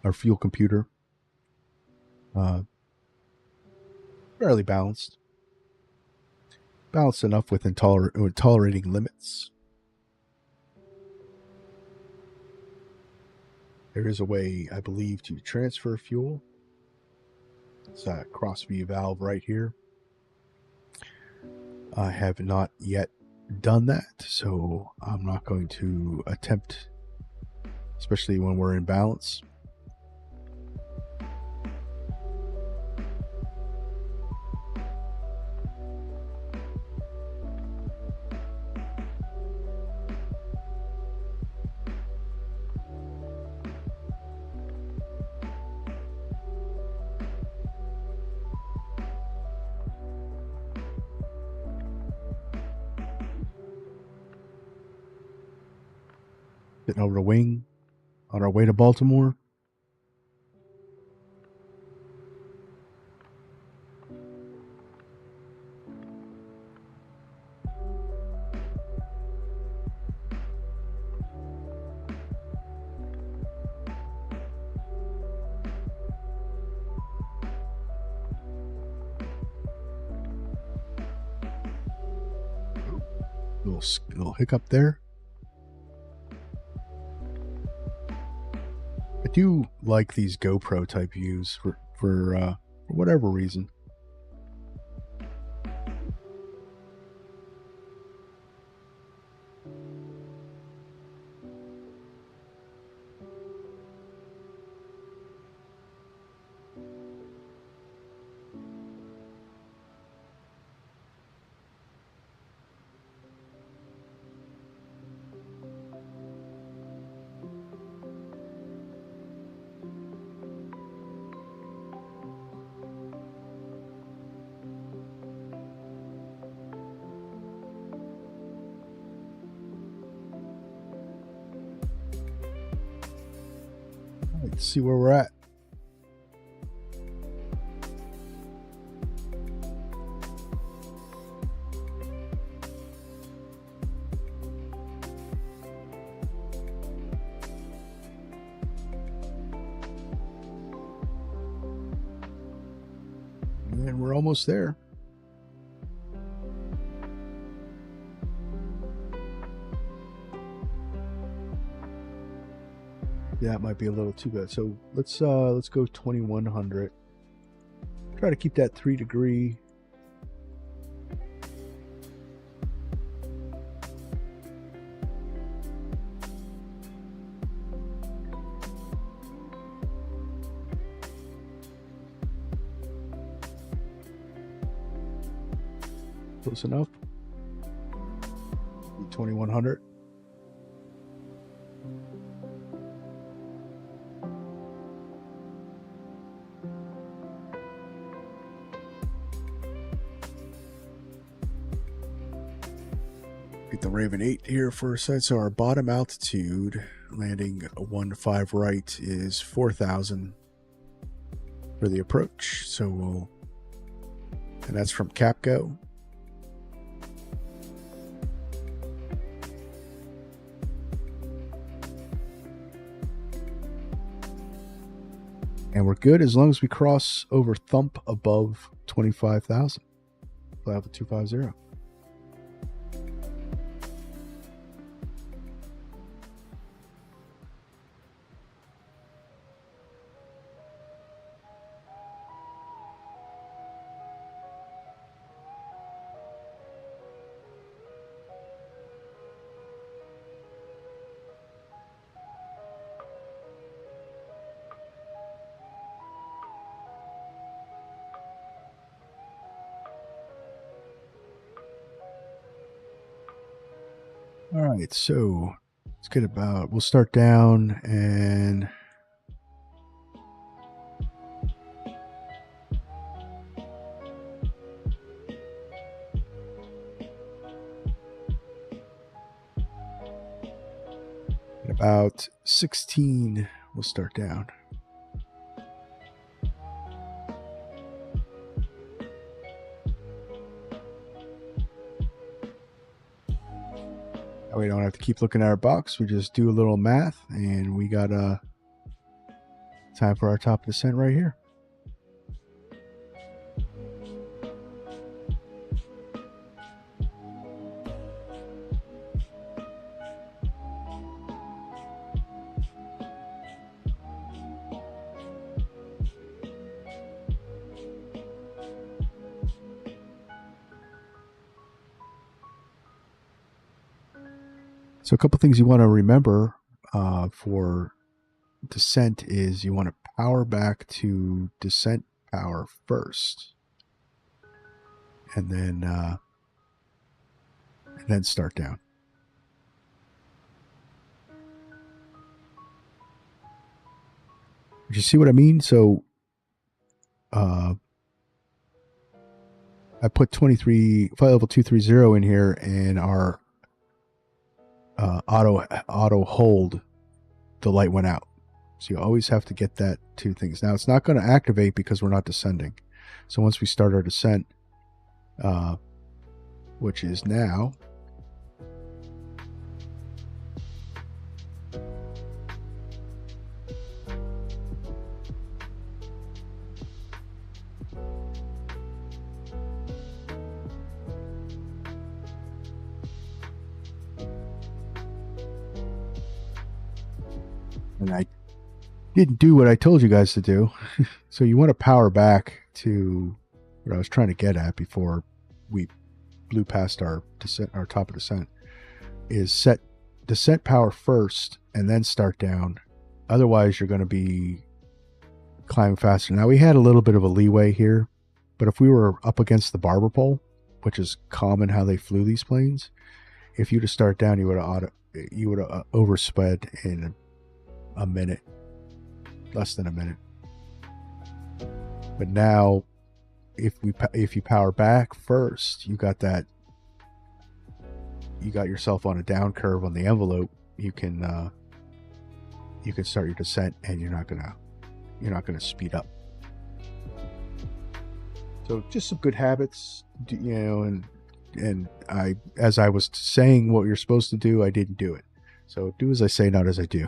Our fuel computer fairly balanced enough within tolerating limits. There is a way, I believe, to transfer fuel. It's a cross V valve right here. I have not yet done that, so I'm not going to attempt, especially when we're in balance. Sitting over the wing on our way to Baltimore. Little hiccup there. I do like these GoPro type views for for whatever reason. Let's see where we're at. And we're almost there. Yeah, it might be a little too bad. So let's go 2100. Try to keep that 3-degree. Close enough. 2100. Get the Raven 8 here for a second. So our bottom altitude, landing 1-5 right, is 4,000 for the approach. So we'll, and that's from Capco. And we're good as long as we cross over thump above 25,000. Level 250. All right, so let's get about, we'll start down and at about 16, we'll start down. We don't have to keep looking at our box. We just do a little math, and we got time for our top descent right here. So a couple things you want to remember for descent is you want to power back to descent power first, and then start down. Did you see what I mean? So I put 23 flight level 230 in here, and our auto hold, the light went out. So you always have to get that two things. Now it's not going to activate because we're not descending. So once we start our descent, which is now, and I didn't do what I told you guys to do. So you want to power back to what I was trying to get at before we blew past our descent, our top of descent, is set descent power first and then start down. Otherwise, you're going to be climbing faster. Now, we had a little bit of a leeway here, but if we were up against the barber pole, which is common how they flew these planes, if you to start down, you would have oversped in a minute, less than a minute. But now, if you power back first, you got yourself on a down curve on the envelope. You can start your descent, and you're not gonna speed up. So just some good habits, you know, and as I was saying what you're supposed to do, I didn't do it. So do as I say, not as I do.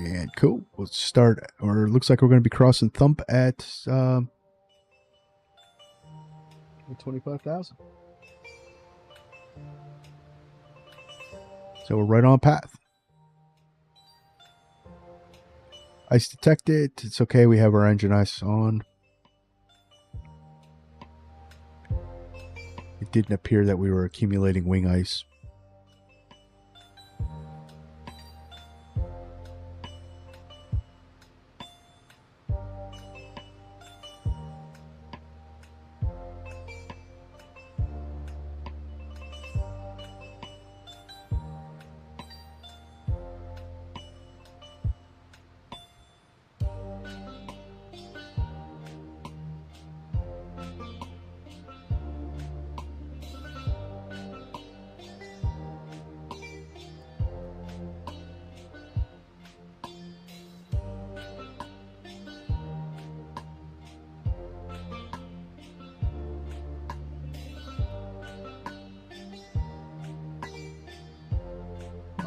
And cool. Let's start, or it looks like we're going to be crossing Thump at 25,000. So we're right on path. Ice detected. It's okay. We have our engine ice on. It didn't appear that we were accumulating wing ice.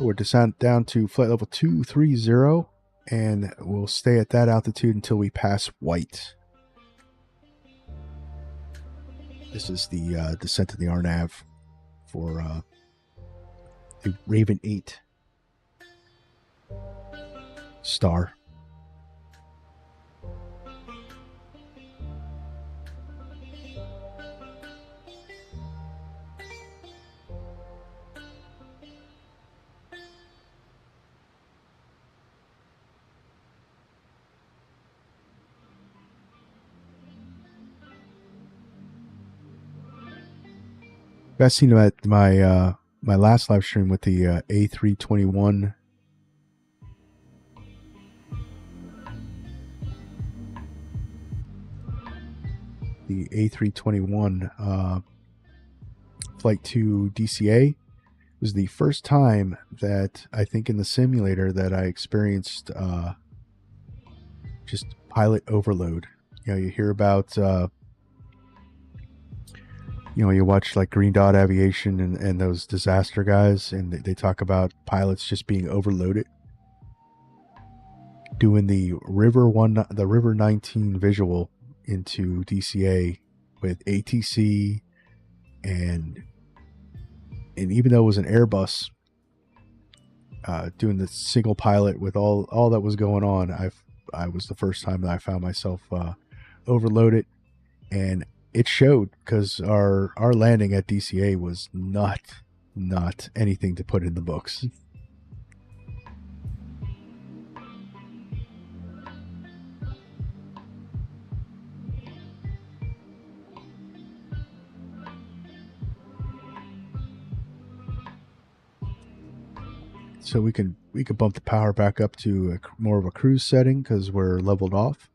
We're descent down to flight level 230, and we'll stay at that altitude until we pass white. This is the descent to the RNAV for the Raven 8 star. You guys seen my my last live stream with the A321 the A321 flight to DCA. It was the first time that I think in the simulator that I experienced just pilot overload. You know, you hear about you know, you watch like Green Dot Aviation and those disaster guys, and they talk about pilots just being overloaded. Doing the River 19 visual into DCA with ATC, and even though it was an Airbus, doing the single pilot with all that was going on, I was the first time that I found myself overloaded, and it showed, because our landing at DCA was not anything to put in the books. So we could bump the power back up to more of a cruise setting because we're leveled off.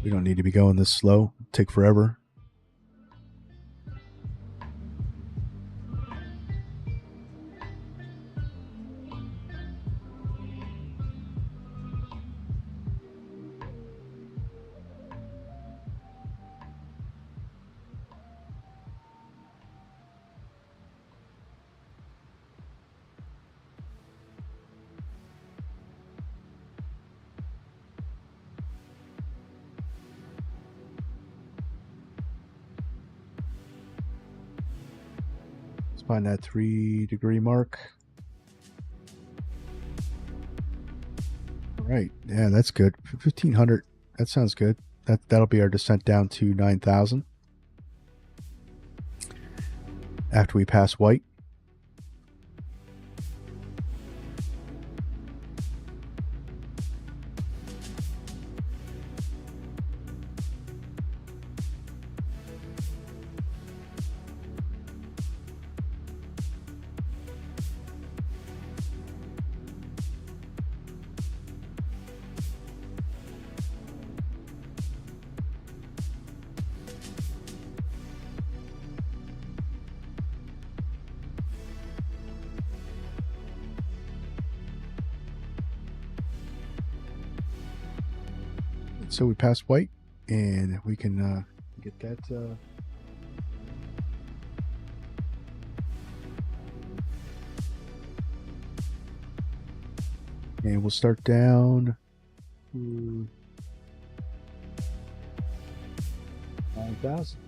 We don't need to be going this slow. It'll take forever. Find that 3-degree mark. All right. Yeah, that's good. 1500. That sounds good. That'll be our descent down to 9,000. After we pass white. So we pass white, and we can get that. And we'll start down to 9,000.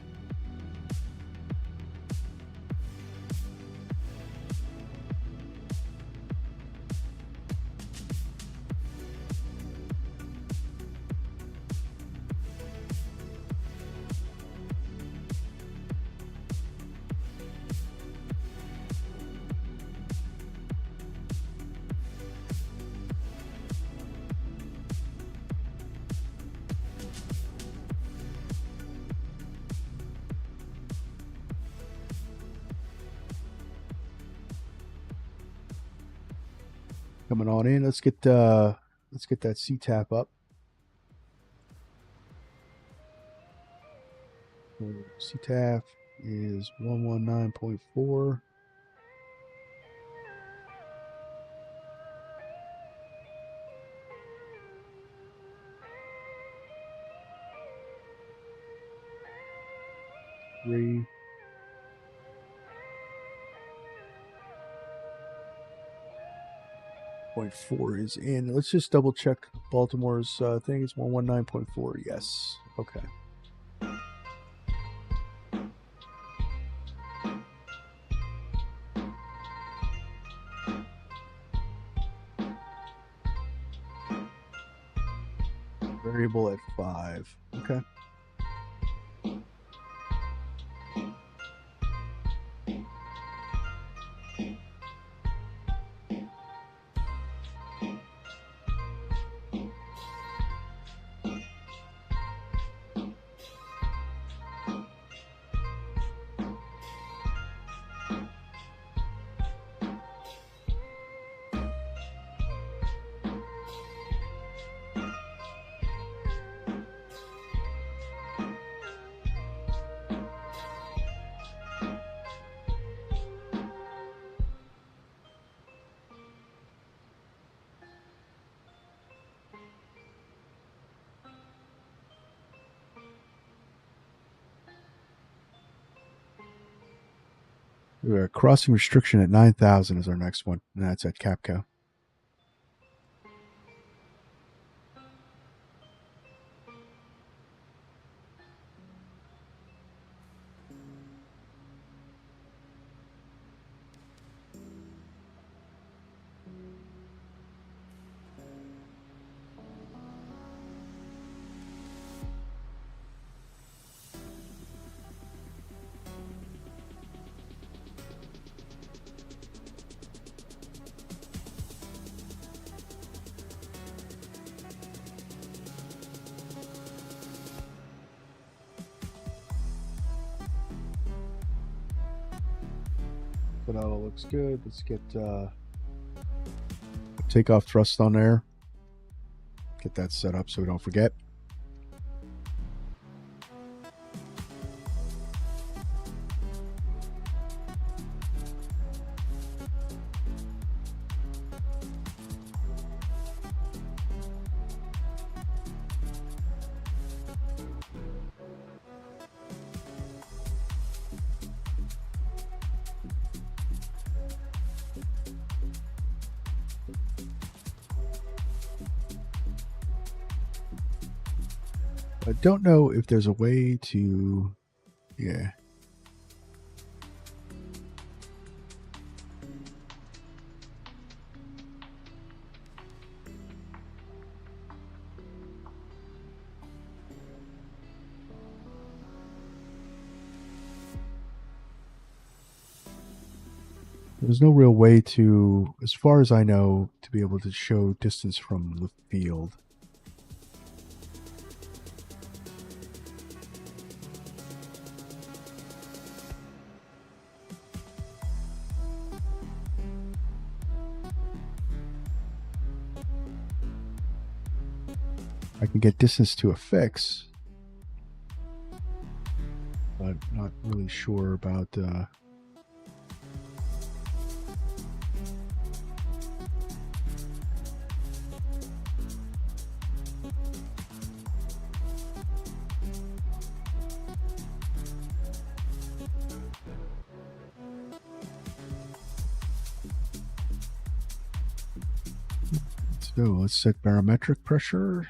Coming on in. Let's get that CTAP up. So CTAP is 119.4. Three. 0.4 is in. Let's just double check Baltimore's thing. It's 119.4. Yes. Okay. Variable at 5. Okay. We're crossing restriction at 9,000 is our next one, and that's at Capco. That all looks good. Let's get takeoff thrust on there. Get that set up so we don't forget. I don't know if there's a way to, yeah. There's no real way to, as far as I know, to be able to show distance from the field. I can get distance to a fix, but not really sure about so let's set barometric pressure.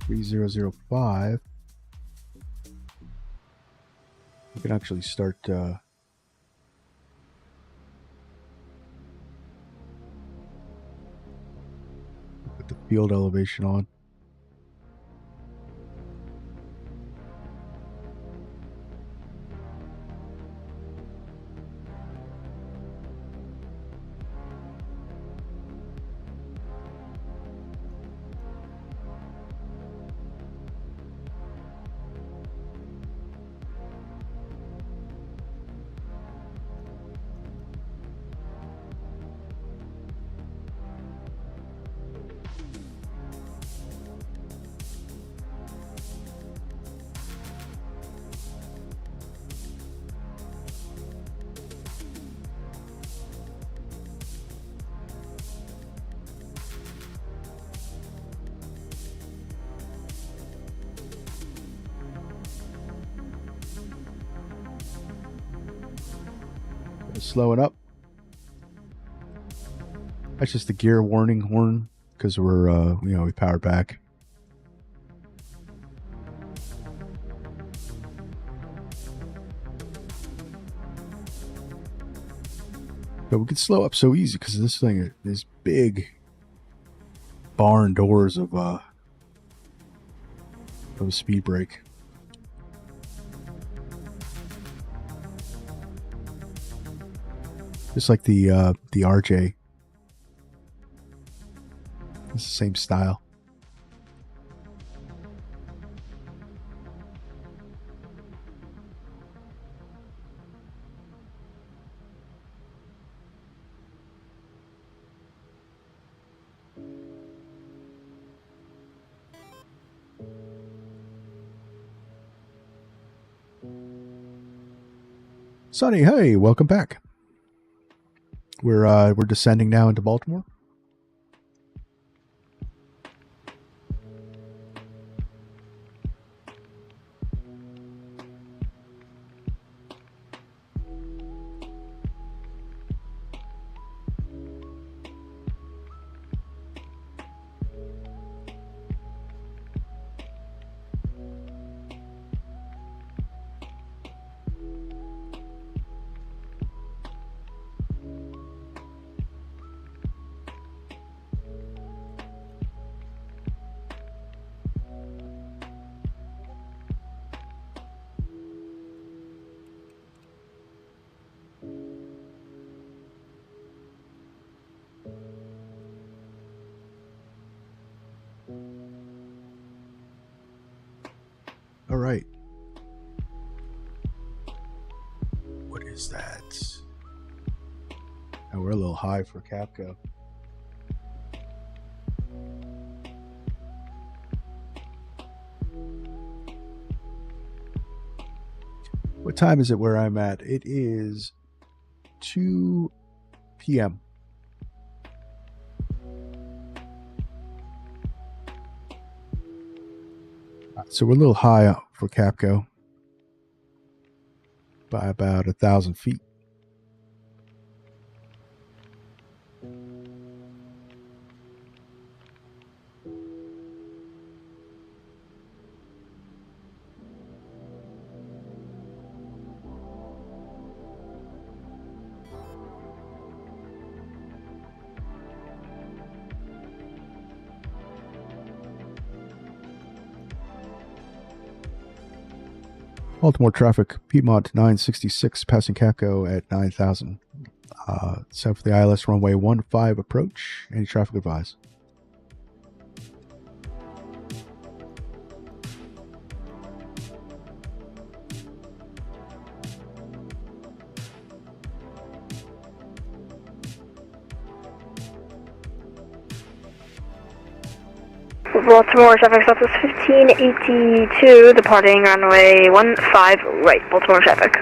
3005. We can actually start put the field elevation on. Slow it up. That's just the gear warning horn because we're we powered back. But we could slow up so easy because this thing is big barn doors of a speed brake. Just like the RJ. It's the same style. Sonny, hey, welcome back. We're descending now into Baltimore. All right. What is that? Oh, we're a little high for Capco. What time is it where I'm at? It is 2 p.m. So we're a little high up for Capco by about 1,000 feet. Baltimore traffic, Piedmont 966 passing Capco at 9,000. Set for the ILS runway 15 approach. Any traffic advice? Baltimore traffic status 1582, departing runway 15 right, Baltimore traffic.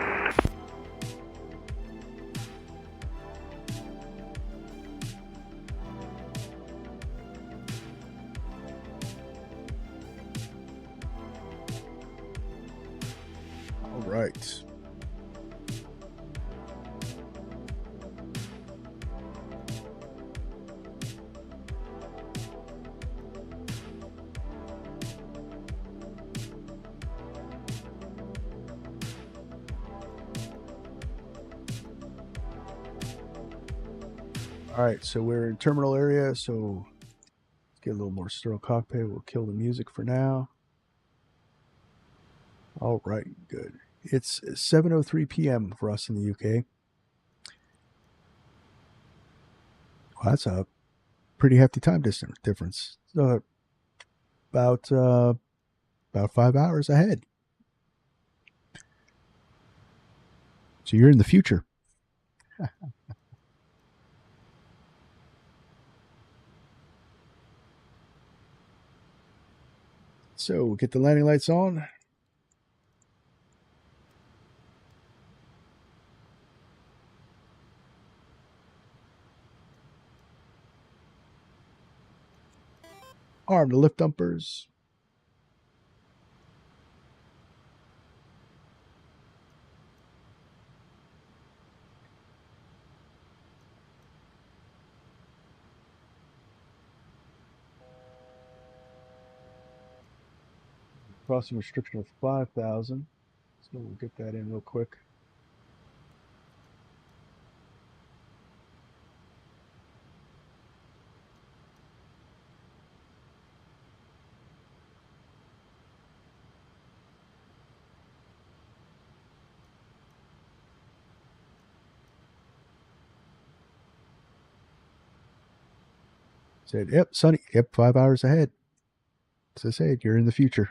All right. All right, so we're in terminal area, so let's get a little more sterile cockpit. We'll kill the music for now. All right, good. It's 7:03 p.m. for us in the UK. Well, that's a pretty hefty time difference. So about 5 hours ahead. So you're in the future. So we'll get the landing lights on. Arm the lift dumpers. Crossing restriction of 5,000. So we'll get that in real quick. Said, yep, Sonny, yep, 5 hours ahead. As I said, you're in the future.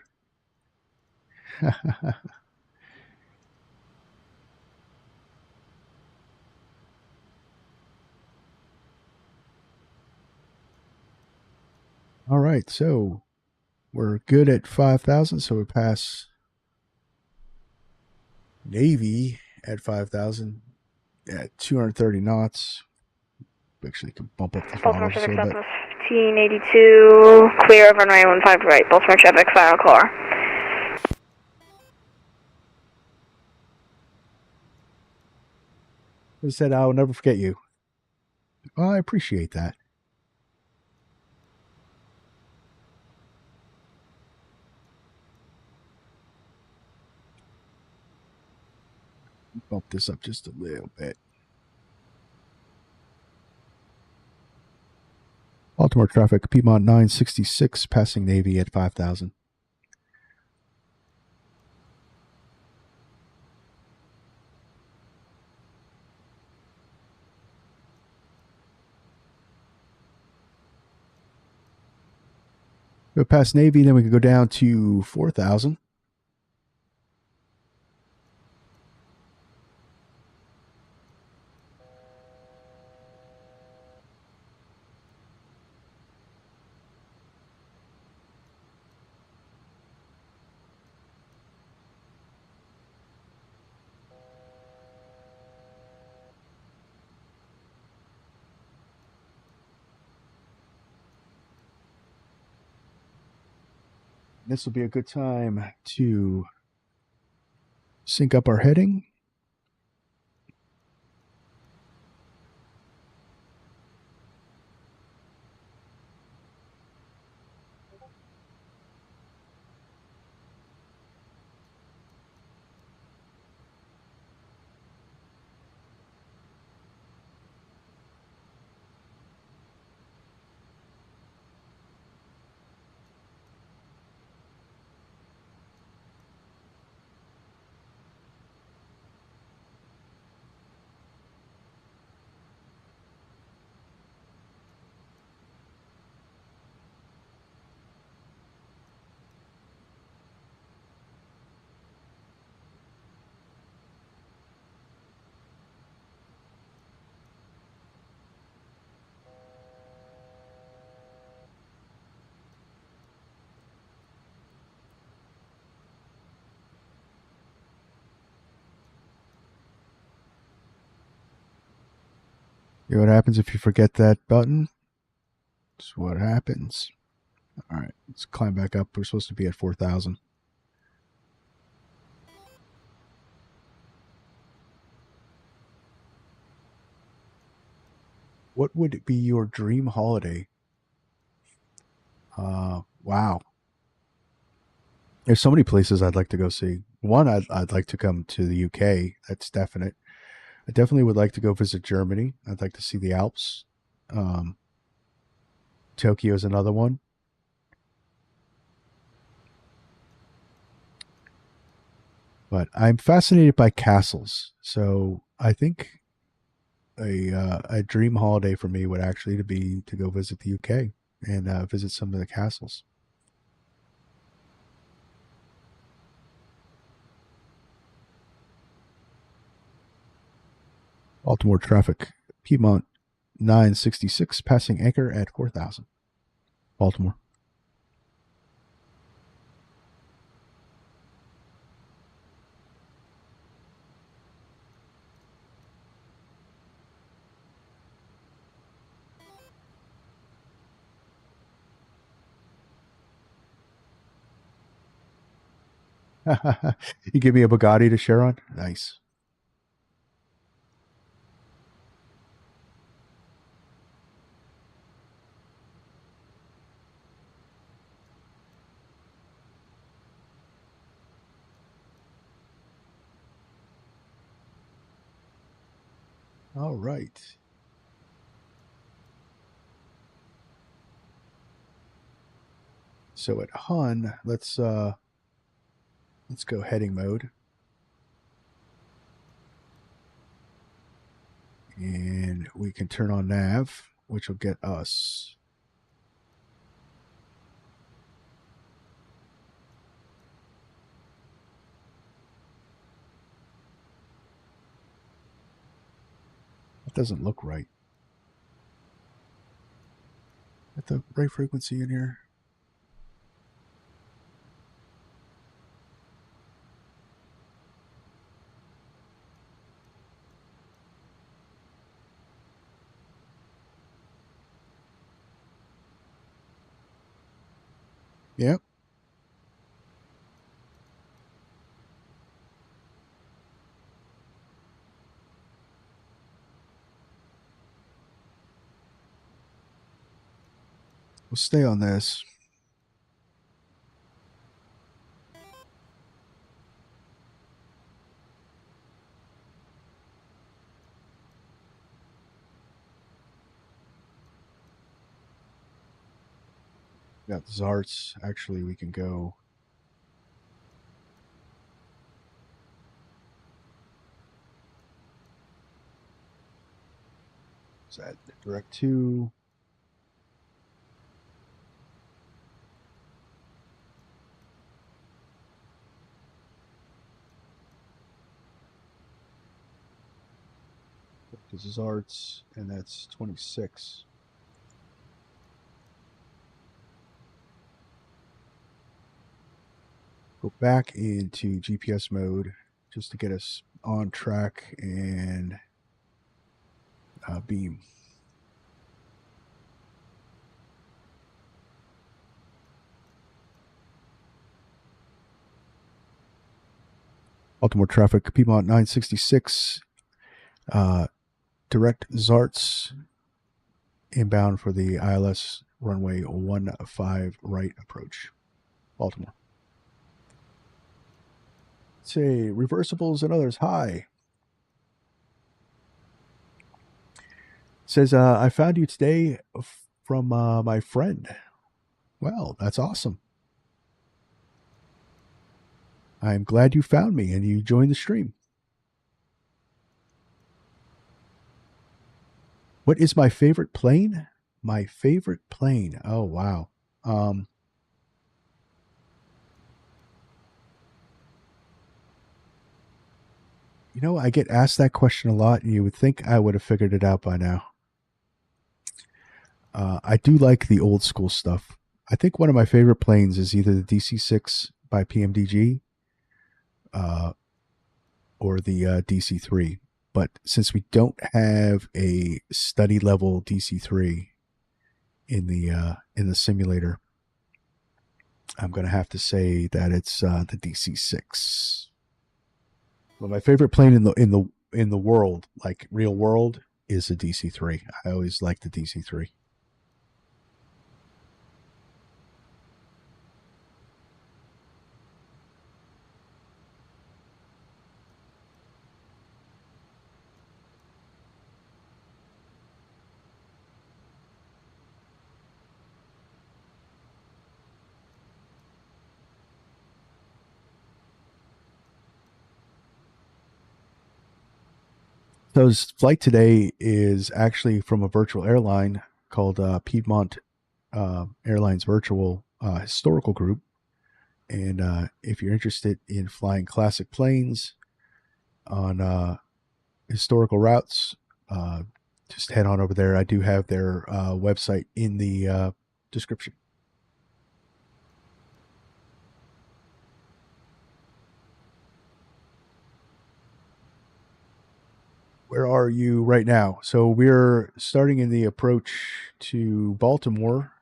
All right, so we're good at 5,000, so we pass Navy at 5,000 at 230 knots. We actually can bump up the throttle just a little bit. 1582, clear of runway 15 right, Baltimore traffic, final car. I said, I will never forget you. Well, I appreciate that. Bump this up just a little bit. Baltimore traffic, Piedmont 966, passing Navy at 5,000. Go past Navy, then we can go down to 4,000. This will be a good time to sync up our heading. See what happens if you forget that button? That's what happens. All right, let's climb back up. We're supposed to be at 4,000. What would be your dream holiday? Wow. There's so many places I'd like to go see. One, I'd like to come to the UK. That's definite. I definitely would like to go visit Germany. I'd like to see the Alps. Tokyo is another one. But I'm fascinated by castles. So I think a dream holiday for me would actually be to go visit the UK and visit some of the castles. Baltimore traffic. Piedmont 966 passing anchor at 4,000. Baltimore. You give me a Bugatti to share on? Nice. All right. So at Hun, let's go heading mode. And we can turn on nav, which will get us that doesn't look right. At the right frequency in here. Yep. We'll stay on this. Got Zarts. Actually, we can go. Is that direct to? This is Arts, and that's 26. Go back into GPS mode just to get us on track and beam. Baltimore traffic, Piedmont 966. Direct Zarts inbound for the ILS runway 15 right approach. Baltimore. Say reversibles and others. Hi. Says, I found you today from my friend. Well, that's awesome. I'm glad you found me and you joined the stream. What is my favorite plane? My favorite plane. Oh, wow. You know, I get asked that question a lot, and you would think I would have figured it out by now. I do like the old school stuff. I think one of my favorite planes is either the DC-6 by PMDG or the DC-3. but since we don't have a study level DC-3 in the simulator, I'm going to have to say that it's the DC-6. Well, my favorite plane in the world, like real world, is the DC-3. I always like the DC-3. So his flight today is actually from a virtual airline called Peidmont Airlines Virtual Historical Group. And if you're interested in flying classic planes on historical routes, just head on over there. I do have their website in the description. Where are you right now? So we're starting in the approach to Baltimore,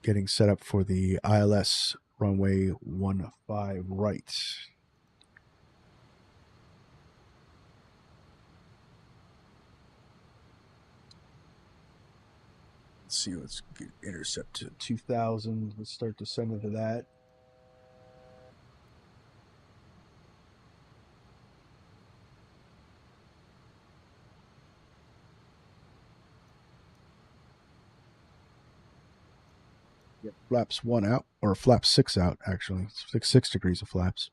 getting set up for the ILS runway 15 right. Let's see, let's get intercept to 2000. Let's start descending to that. Yep, flaps 1 out, or flaps 6 out, actually. 6 degrees of flaps.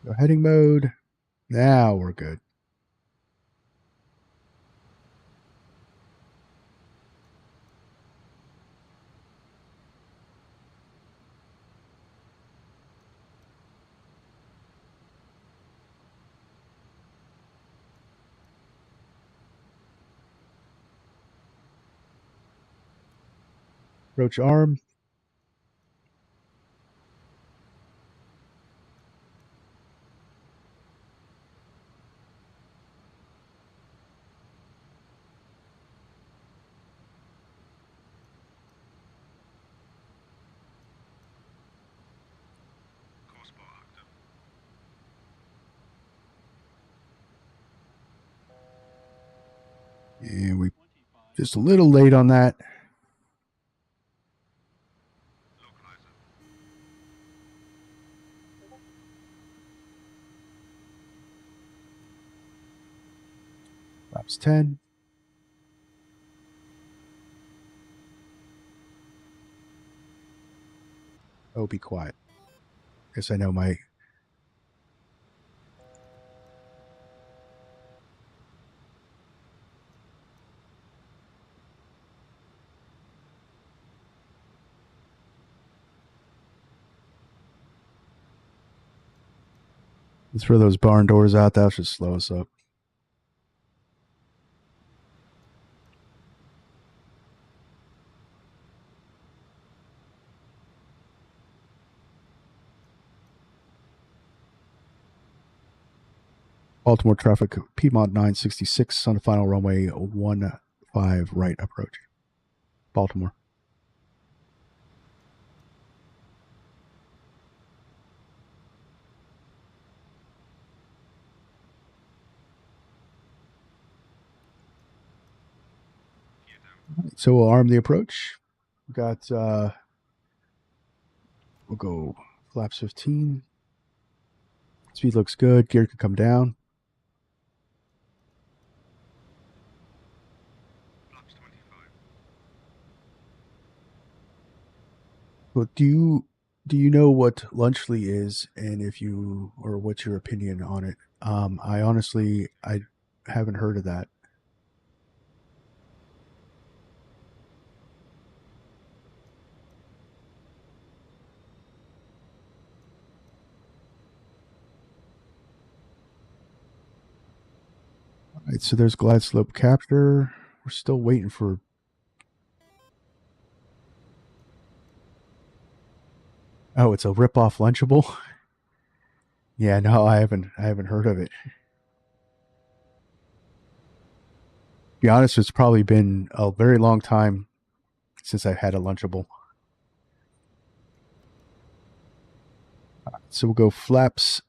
Go heading mode. Now we're good. Approach arm. Course bar active. And we just a little late on that. Localizer. Flaps 10. Oh, be quiet. Guess I know my... Let's throw those barn doors out. That should slow us up. Baltimore traffic, Piedmont 966 on the final runway 15 right approach. Baltimore. So we'll arm the approach. We've got, we'll go flaps 15. Speed looks good. Gear can come down. Flaps 25. Well, do you know what Lunchley is, and if you, or what's your opinion on it? I honestly, I haven't heard of that. All right, so there's glide slope capture. We're still waiting for Oh, it's a rip-off Lunchable? Yeah, no, I haven't heard of it. To be honest, it's probably been a very long time since I've had a Lunchable. So we'll go flaps.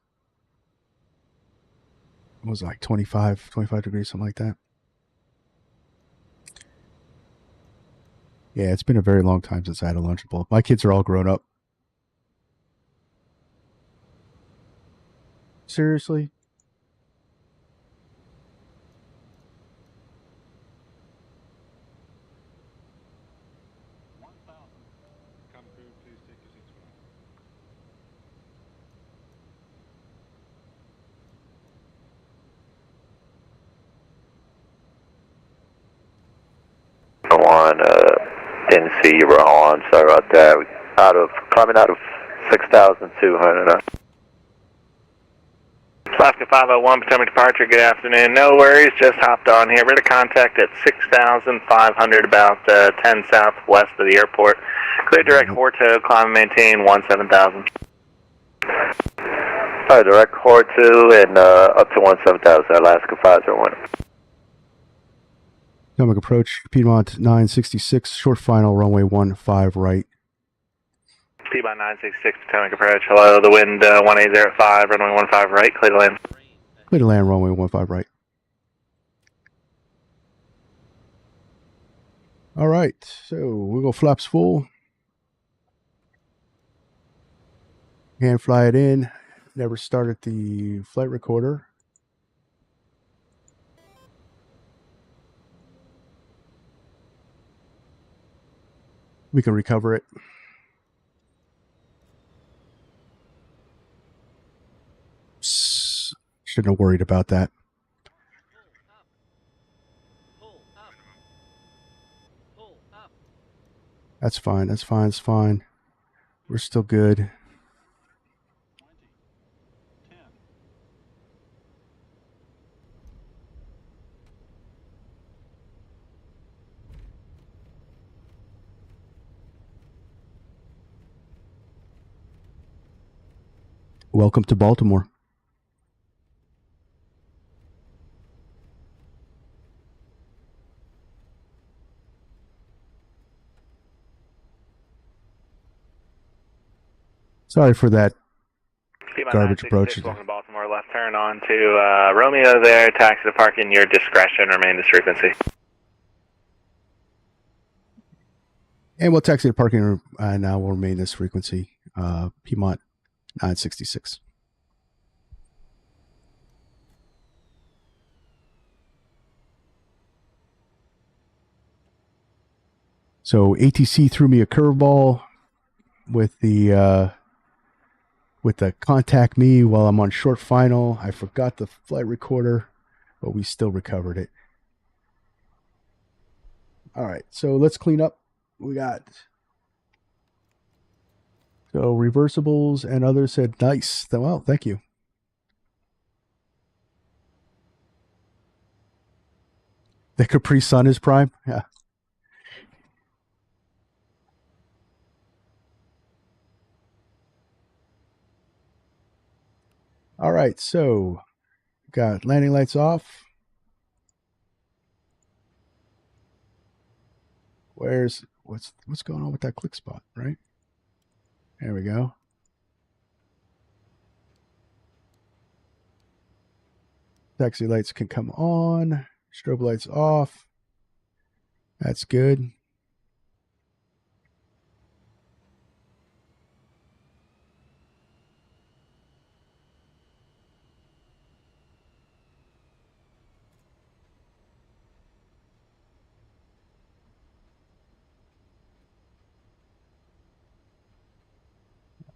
What was it, like 25 degrees, something like that? Yeah, it's been a very long time since I had a Lunchable. My kids are all grown up. Seriously? Didn't see you were on. Sorry about that. Climbing out of 6,200. Alaska 501, Potomac departure, good afternoon. No worries, just hopped on here. We're to contact at 6,500, about 10 southwest of the airport. Clear direct Horto, climb and maintain 17,000. Alright, direct Horto and up to 17,000, Alaska 501. Potomac approach, Piedmont 966, short final, runway 15 right. Piedmont 966, Potomac approach. Hello, the wind 18 at 5, runway 15 right, clear to land. Clear to land, runway 15 right. All right, so we'll go flaps full. Hand fly it in. Never started the flight recorder. We can recover it. Shouldn't have worried about that. That's fine. That's fine. It's fine. We're still good. Welcome to Baltimore. Sorry for that garbage approach. Welcome to Baltimore. Left turn on to Romeo there. Taxi to parking. Your discretion. Remain this frequency. And we'll taxi to parking, and now we'll remain this frequency. Piedmont 966. So ATC threw me a curveball with the contact me while I'm on short final. I forgot the flight recorder, but we still recovered it. All right, so let's clean up. We got so reversibles and others said nice. Well, thank you. The Capri Sun is prime. Yeah. All right, so got landing lights off. What's going on with that click spot, right? There we go. Taxi lights can come on. Strobe lights off. That's good.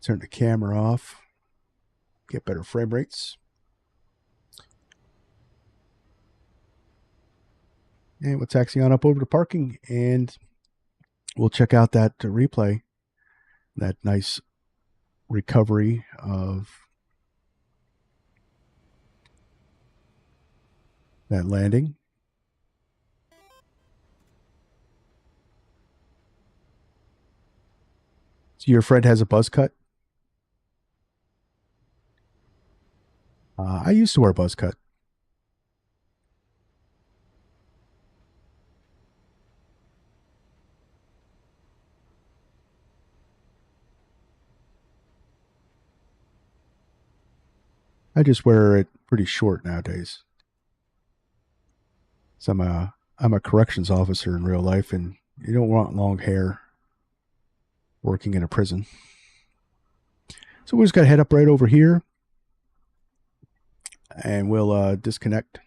Turn the camera off. Get better frame rates. And we'll taxi on up over to parking, and we'll check out that replay, that nice recovery of that landing. So your friend has a buzz cut? I used to wear a buzz cut. I just wear it pretty short nowadays. So I'm a corrections officer in real life, and you don't want long hair working in a prison. So we just got to head up right over here, and we'll disconnect.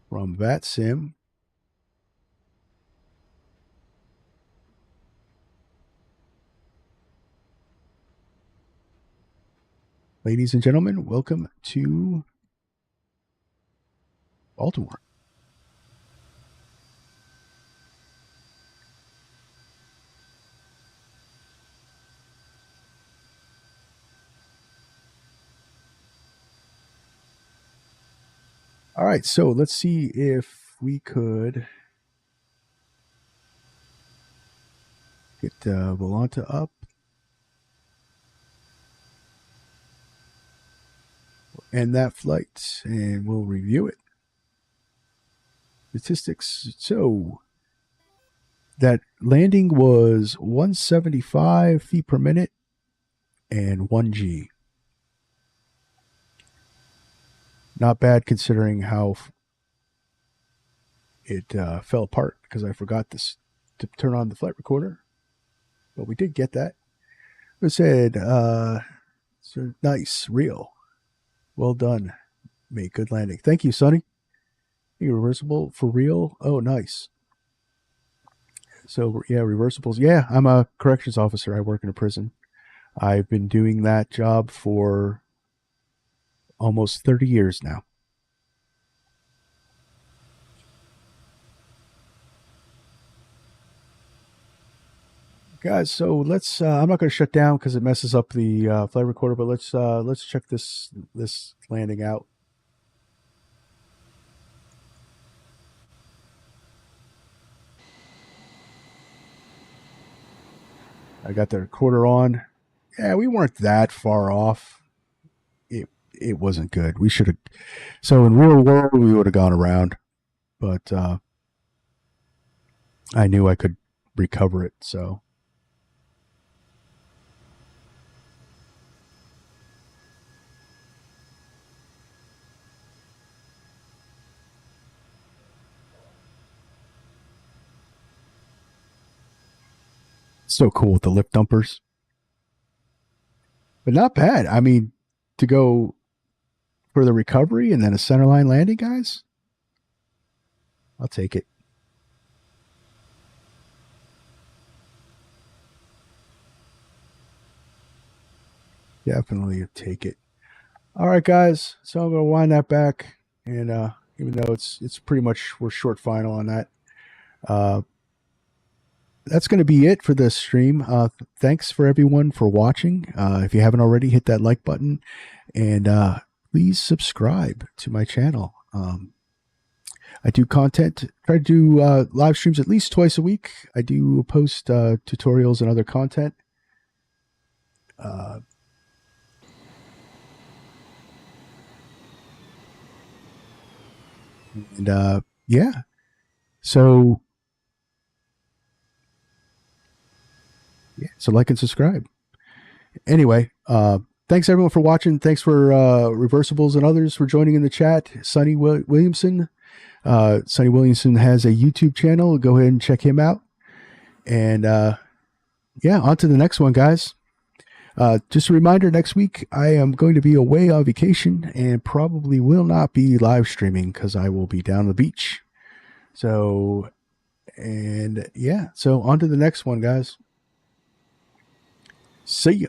From VATSIM. Ladies and gentlemen, welcome to Baltimore. All right, so let's see if we could get Volanta up. And that flight, and we'll review it. Statistics. So that landing was 175 feet per minute and 1G. Not bad considering how it fell apart because I forgot this to turn on the flight recorder. But we did get that. It said, so nice, real. Well done. Mate, good landing. Thank you, Sonny. You reversible for real? Oh, nice. So, yeah, reversibles. Yeah, I'm a corrections officer. I work in a prison. I've been doing that job for almost 30 years now. Guys, so let's I'm not going to shut down because it messes up the flight recorder, but let's check this landing out. I got the recorder on. Yeah, we weren't that far off. It wasn't good. We should have. So in real world, we would have gone around, but I knew I could recover it. So. So cool with the lip dumpers. But not bad. I mean, to go for the recovery and then a centerline landing, guys, I'll take it. Definitely take it. All right, guys. So I'm going to wind that back. And even though it's pretty much, we're short final on that. That's going to be it for this stream. Thanks for everyone for watching. If you haven't already, hit that like button and please subscribe to my channel. I do content, try to do live streams at least twice a week. I do post tutorials and other content. Yeah, so like and subscribe. Anyway, thanks everyone for watching. Thanks for Reversibles and others for joining in the chat. Sonny Williamson. Sonny Williamson has a YouTube channel. Go ahead and check him out. And yeah, on to the next one, guys. Just a reminder, next week I am going to be away on vacation and probably will not be live streaming because I will be down the beach. So, and yeah, so on to the next one, guys. See ya.